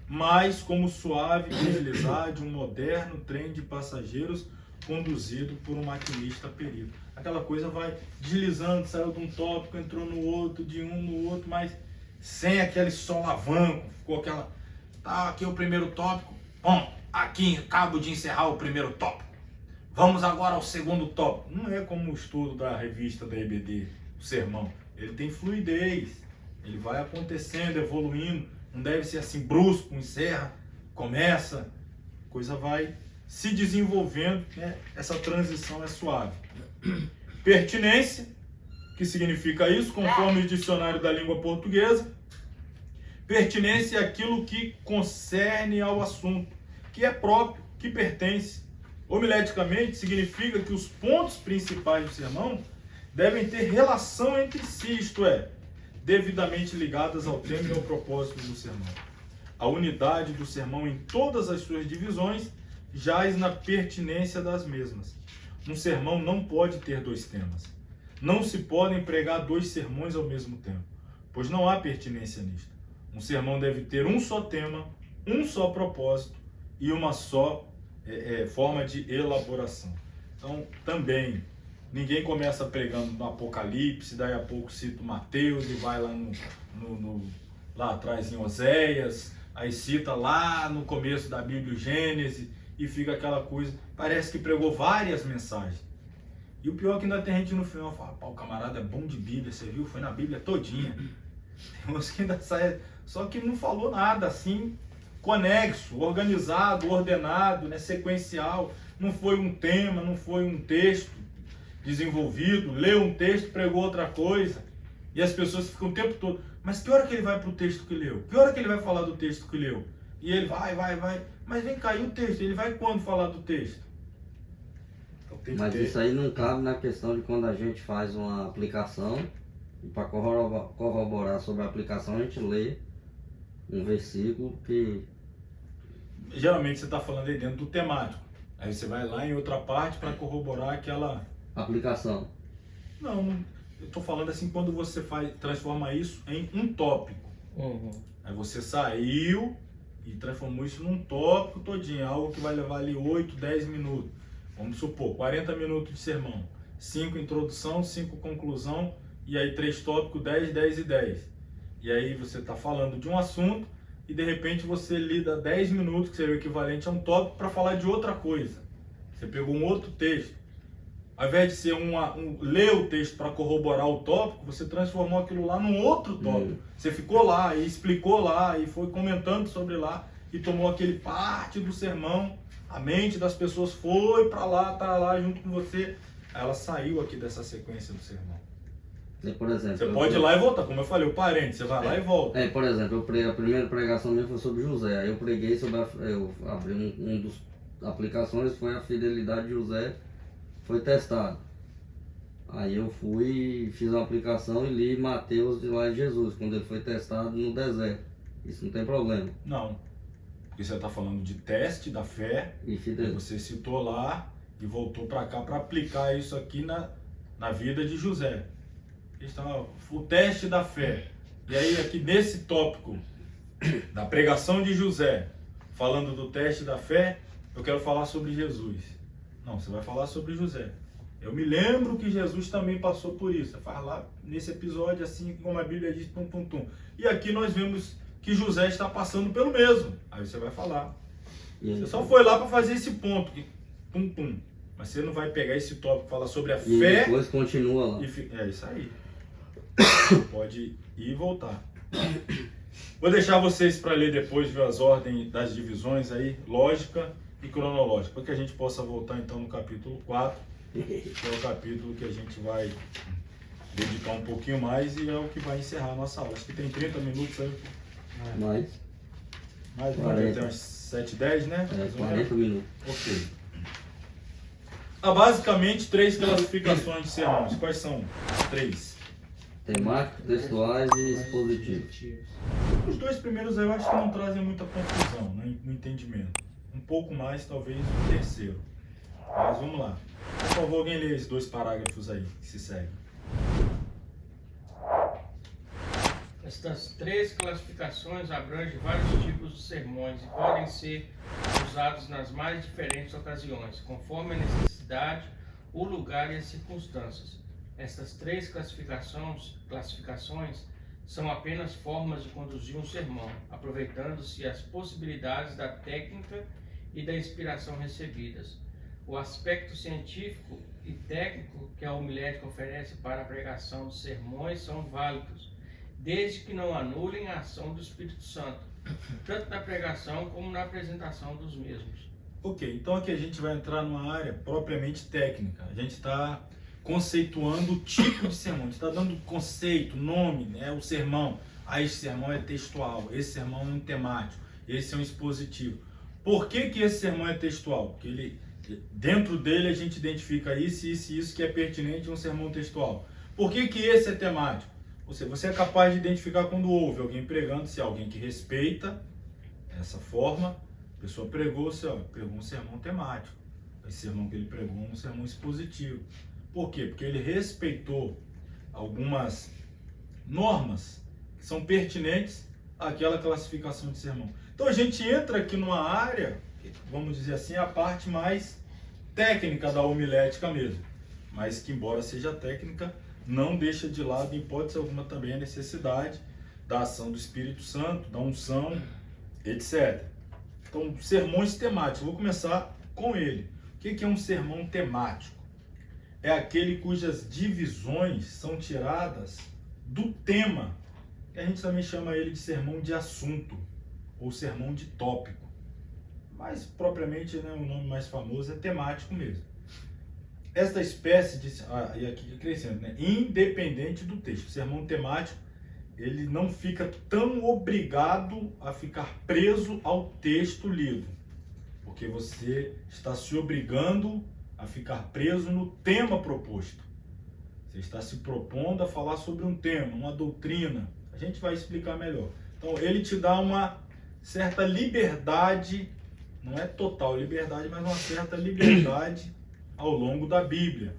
mas como o suave deslizar de um moderno trem de passageiros conduzido por um maquinista perito. Aquela coisa vai deslizando, saiu de um tópico, entrou no outro, de um no outro, mas sem aquele solavanco, ficou aquela... Tá, aqui é o primeiro tópico, bom, aqui acabo de encerrar o primeiro tópico. Vamos agora ao segundo tópico. Não é como o estudo da revista da EBD, o sermão. Ele tem fluidez, ele vai acontecendo, evoluindo. Não deve ser assim brusco, encerra, começa, a coisa vai se desenvolvendo, né? Essa transição é suave. Pertinência, que significa isso, conforme o dicionário da língua portuguesa. Pertinência é aquilo que concerne ao assunto, que é próprio, que pertence. Homileticamente, significa que os pontos principais do sermão devem ter relação entre si, isto é, devidamente ligadas ao tema e ao propósito do sermão. A unidade do sermão em todas as suas divisões jaz na pertinência das mesmas. Um sermão não pode ter dois temas. Não se podem pregar dois sermões ao mesmo tempo, pois não há pertinência nisto. Um sermão deve ter um só tema, um só propósito e uma só forma de elaboração. Então, também, ninguém começa pregando no Apocalipse, daí a pouco cita Mateus e vai lá lá atrás em Oséias, aí cita lá no começo da Bíblia, Gênesis, e fica aquela coisa, parece que pregou várias mensagens. E o pior é que ainda tem gente no final, fala, pá, o camarada é bom de Bíblia, você viu? Foi na Bíblia todinha. Tem uns que ainda saem, só que não falou nada assim, conexo, organizado, ordenado, né, sequencial. Não foi um tema, não foi um texto desenvolvido, leu um texto, pregou outra coisa. E as pessoas ficam o tempo todo, mas que hora que ele vai para o texto que leu? Que hora que ele vai falar do texto que leu? E ele vai. Mas vem cá, e o texto? Ele vai quando falar do texto? Então, mas isso aí não cabe na questão de quando a gente faz uma aplicação, e para corroborar sobre a aplicação a gente lê um versículo que... Geralmente você está falando aí dentro do temático. Aí você vai lá em outra parte para corroborar aquela... aplicação. Não, eu estou falando assim quando você transforma isso em um tópico. Uhum. Aí você saiu e transformou isso num tópico todinho, algo que vai levar ali 8, 10 minutos. Vamos supor, 40 minutos de sermão. 5 introdução, 5 conclusão, e aí 3 tópicos, 10, 10 e 10. E aí você está falando de um assunto e de repente você lida 10 minutos, que seria o equivalente a um tópico, para falar de outra coisa. Você pegou um outro texto. Ao invés de ser ler o texto para corroborar o tópico, você transformou aquilo lá num outro tópico. Você ficou lá e explicou lá e foi comentando sobre lá e tomou aquele parte do sermão. A mente das pessoas foi para lá, tá lá junto com você. Aí ela saiu aqui dessa sequência do sermão. Por exemplo, você pode ir lá e voltar, como eu falei, o parente, você vai lá e volta. Por exemplo, a primeira pregação minha foi sobre José. Aí eu preguei sobre eu abri um dos aplicações, foi a fidelidade de José, foi testado. Aí eu fui, fiz uma aplicação e li Mateus de lá em Jesus, quando ele foi testado no deserto. Isso não tem problema. Não, porque você está falando de teste da fé, e você citou lá e voltou para cá para aplicar isso aqui na vida de José. Então, o teste da fé. E aí aqui nesse tópico da pregação de José, falando do teste da fé, eu quero falar sobre Jesus. Não, você vai falar sobre José. Eu me lembro que Jesus também passou por isso. Você faz lá nesse episódio, assim como a Bíblia diz, tum, tum, tum. E aqui nós vemos que José está passando pelo mesmo. Aí você vai falar. Você só foi lá para fazer esse ponto, pum, pum. Mas você não vai pegar esse tópico, falar sobre a fé. E depois continua lá. É isso aí. Pode ir e voltar. Vou deixar vocês para ler depois, ver as ordens das divisões aí, lógica e cronológica, para que a gente possa voltar então no capítulo 4, que é o capítulo que a gente vai dedicar um pouquinho mais e é o que vai encerrar a nossa aula. Acho que tem 30 minutos aí. Mais Mais 40. Tem umas 7, 10, né? 40 minutos. Ok. Há basicamente 3 classificações de sermões. Quais são as 3? Temáticos, textuais e expositivos. Os 2 primeiros eu acho que não trazem muita confusão, né, no entendimento. Um pouco mais, talvez, o terceiro. Mas vamos lá. Por favor, alguém lê esses 2 parágrafos aí que se seguem. Estas 3 classificações abrangem vários tipos de sermões e podem ser usados nas mais diferentes ocasiões, conforme a necessidade, o lugar e as circunstâncias. Estas 3 classificações são apenas formas de conduzir um sermão, aproveitando-se as possibilidades da técnica e da inspiração recebidas. O aspecto científico e técnico que a homilética oferece para a pregação de sermões são válidos, desde que não anulem a ação do Espírito Santo, tanto na pregação como na apresentação dos mesmos. Ok, então aqui a gente vai entrar numa área propriamente técnica. A gente está conceituando o tipo de sermão, a gente está dando conceito, nome, né, o sermão. Ah, esse sermão é textual, esse sermão é um temático, esse é um expositivo. Por que esse sermão é textual? Porque dentro dele a gente identifica isso, isso e isso que é pertinente a um sermão textual. Por que esse é temático? Você é capaz de identificar quando ouve alguém pregando, se é alguém que respeita essa forma. A pessoa pregou um sermão temático. Esse sermão que ele pregou é um sermão expositivo. Por quê? Porque ele respeitou algumas normas que são pertinentes àquela classificação de sermão. Então a gente entra aqui numa área, vamos dizer assim, a parte mais técnica da homilética mesmo. Mas que, embora seja técnica, não deixa de lado, em hipótese alguma, também a necessidade da ação do Espírito Santo, da unção, etc. Então, sermões temáticos. Vou começar com ele. O que é um sermão temático? É aquele cujas divisões são tiradas do tema. E a gente também chama ele de sermão de assunto, ou sermão de tópico. Mas, propriamente, né, o nome mais famoso é temático mesmo. Esta espécie de... e aqui crescendo, né? Independente do texto. O sermão temático, ele não fica tão obrigado a ficar preso ao texto lido. Porque você está se obrigando a ficar preso no tema proposto. Você está se propondo a falar sobre um tema, uma doutrina. A gente vai explicar melhor. Então, ele te dá uma certa liberdade, não é total liberdade, mas uma certa liberdade ao longo da Bíblia.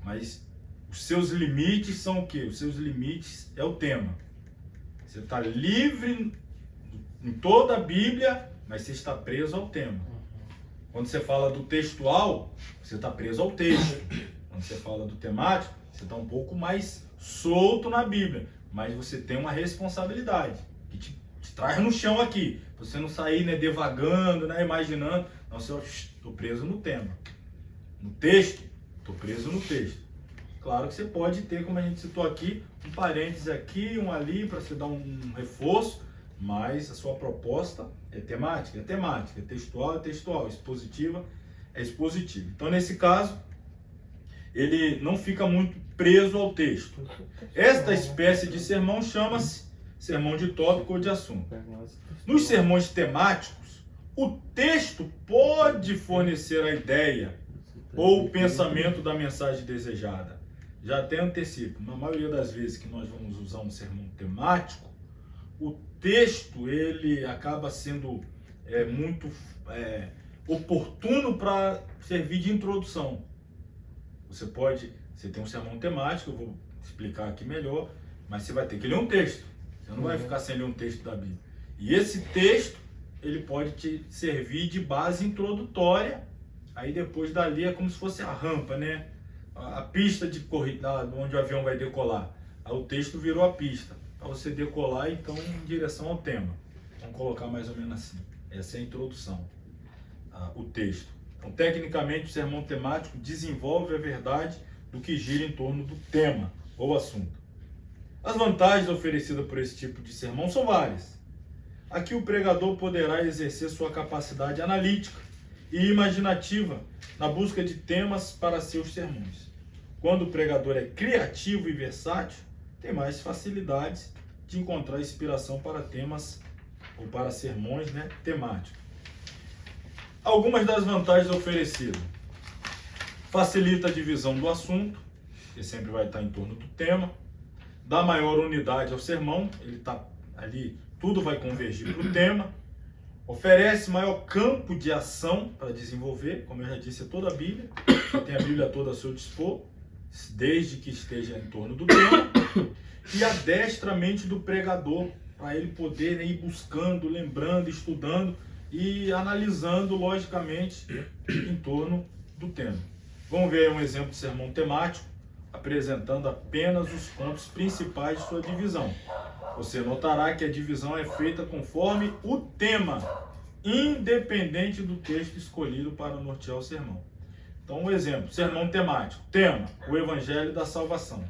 Mas os seus limites são o quê? Os seus limites é o tema. Você está livre em toda a Bíblia, mas você está preso ao tema. Quando você fala do textual, você está preso ao texto. Quando você fala do temático, você está um pouco mais solto na Bíblia. Mas você tem uma responsabilidade que te traz no chão aqui. Você não sair, né, devagando, né, imaginando. Não, você, estou preso no tema. No texto, estou preso no texto. Claro que você pode ter, como a gente citou aqui, um parêntese aqui, um ali, para você dar um reforço, mas a sua proposta é temática, é textual, expositiva, é expositiva. Então, nesse caso, ele não fica muito preso ao texto. Esta espécie de sermão chama-se sermão de tópico ou de assunto. Nos sermões temáticos, o texto pode fornecer a ideia ou o pensamento da mensagem desejada. Já até antecipo, na maioria das vezes que nós vamos usar um sermão temático, o texto ele acaba sendo muito oportuno para servir de introdução. Você tem um sermão temático, eu vou explicar aqui melhor, mas você vai ter que ler um texto. Você não vai ficar sem ler um texto da Bíblia. E esse texto, ele pode te servir de base introdutória. Aí depois dali é como se fosse a rampa, né? A pista de corrida, onde o avião vai decolar. Aí o texto virou a pista, para você decolar então em direção ao tema. Vamos colocar mais ou menos assim. Essa é a introdução, o texto. Então, tecnicamente, o sermão temático desenvolve a verdade do que gira em torno do tema ou assunto. As vantagens oferecidas por esse tipo de sermão são várias. Aqui o pregador poderá exercer sua capacidade analítica e imaginativa na busca de temas para seus sermões. Quando o pregador é criativo e versátil, tem mais facilidades de encontrar inspiração para temas ou para sermões, né, temáticos. Algumas das vantagens oferecidas. facilita a divisão do assunto, que sempre vai estar em torno do tema, dá maior unidade ao sermão, ele está ali, tudo vai convergir para o tema, oferece maior campo de ação para desenvolver, como eu já disse, é toda a Bíblia, tem a Bíblia toda a seu dispor, desde que esteja em torno do tema, e adestra a mente do pregador, para ele poder ir buscando, lembrando, estudando e analisando logicamente em torno do tema. Vamos ver um exemplo de sermão temático, apresentando apenas os pontos principais de sua divisão. Você notará que a divisão é feita conforme o tema, independente do texto escolhido para nortear o sermão. Então, um exemplo, sermão temático. Tema, o Evangelho da Salvação.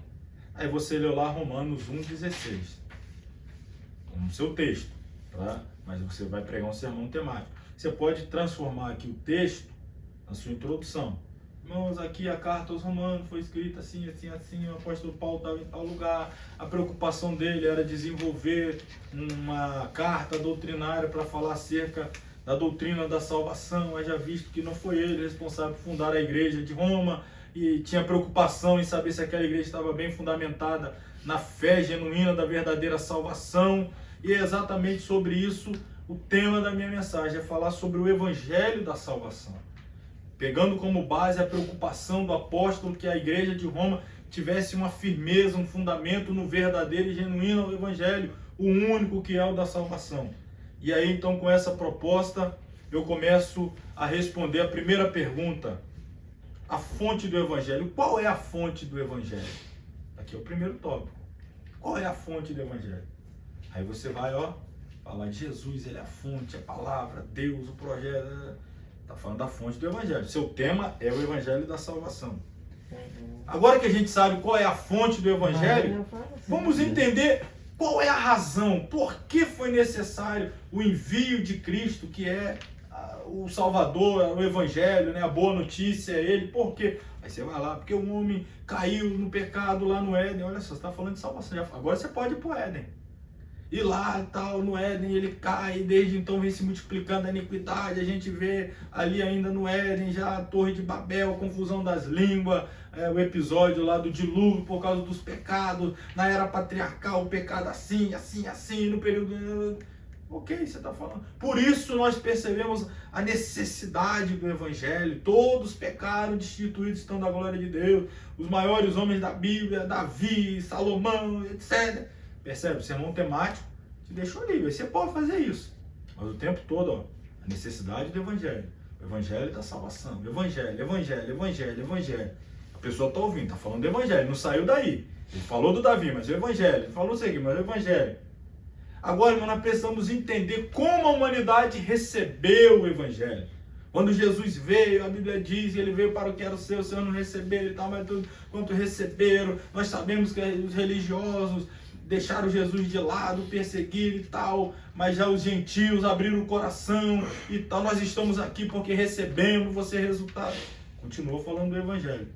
Aí você leu lá Romanos 1,16. Como seu texto, tá? Mas você vai pregar um sermão temático. Você pode transformar aqui o texto na sua introdução. Irmãos, aqui a carta aos Romanos foi escrita assim, assim, assim, o apóstolo Paulo estava em tal lugar, a preocupação dele era desenvolver uma carta doutrinária para falar acerca da doutrina da salvação, haja visto que não foi ele responsável por fundar a igreja de Roma, e tinha preocupação em saber se aquela igreja estava bem fundamentada na fé genuína da verdadeira salvação, e é exatamente sobre isso o tema da minha mensagem, é falar sobre o Evangelho da Salvação. Pegando como base a preocupação do apóstolo que a igreja de Roma tivesse uma firmeza, um fundamento no verdadeiro e genuíno Evangelho, o único que é o da salvação. E aí então com essa proposta eu começo a responder a primeira pergunta, a fonte do Evangelho. Qual é a fonte do Evangelho? Aqui é o primeiro tópico. Qual é a fonte do Evangelho? Aí você vai, falar de Jesus, ele é a fonte, a palavra, Deus, o projeto. Está falando da fonte do Evangelho. Seu tema é o Evangelho da Salvação. Agora que a gente sabe qual é a fonte do Evangelho, vamos entender qual é a razão, por que foi necessário o envio de Cristo, que é o Salvador, o Evangelho, né? A boa notícia é Ele, por quê? Aí você vai lá, porque o homem caiu no pecado lá no Éden. Olha só, você está falando de salvação. Agora você pode ir para o Éden. E lá tal, no Éden ele cai, desde então vem se multiplicando a iniquidade. A gente vê ali ainda no Éden já a Torre de Babel, a confusão das línguas, o episódio lá do dilúvio por causa dos pecados, na era patriarcal o pecado assim, assim, assim, no período... Ok, você está falando. Por isso nós percebemos a necessidade do Evangelho. Todos pecaram, destituídos estão da glória de Deus. Os maiores homens da Bíblia, Davi, Salomão, etc. Percebe? O sermão temático te deixou livre. Você pode fazer isso. Mas o tempo todo, a necessidade do Evangelho. O Evangelho da salvação. Evangelho, Evangelho, Evangelho, Evangelho. A pessoa está ouvindo, está falando do Evangelho. Não saiu daí. Ele falou do Davi, mas o Evangelho. Ele falou isso aqui, mas o Evangelho. Agora, irmão, nós precisamos entender como a humanidade recebeu o Evangelho. Quando Jesus veio, a Bíblia diz, ele veio para o que era o seu não receberam e tal, mas tudo quanto receberam. Nós sabemos que os religiosos deixaram Jesus de lado, perseguiram e tal, mas já os gentios abriram o coração e tal. Nós estamos aqui porque recebemos, você é resultado. Continua falando do Evangelho.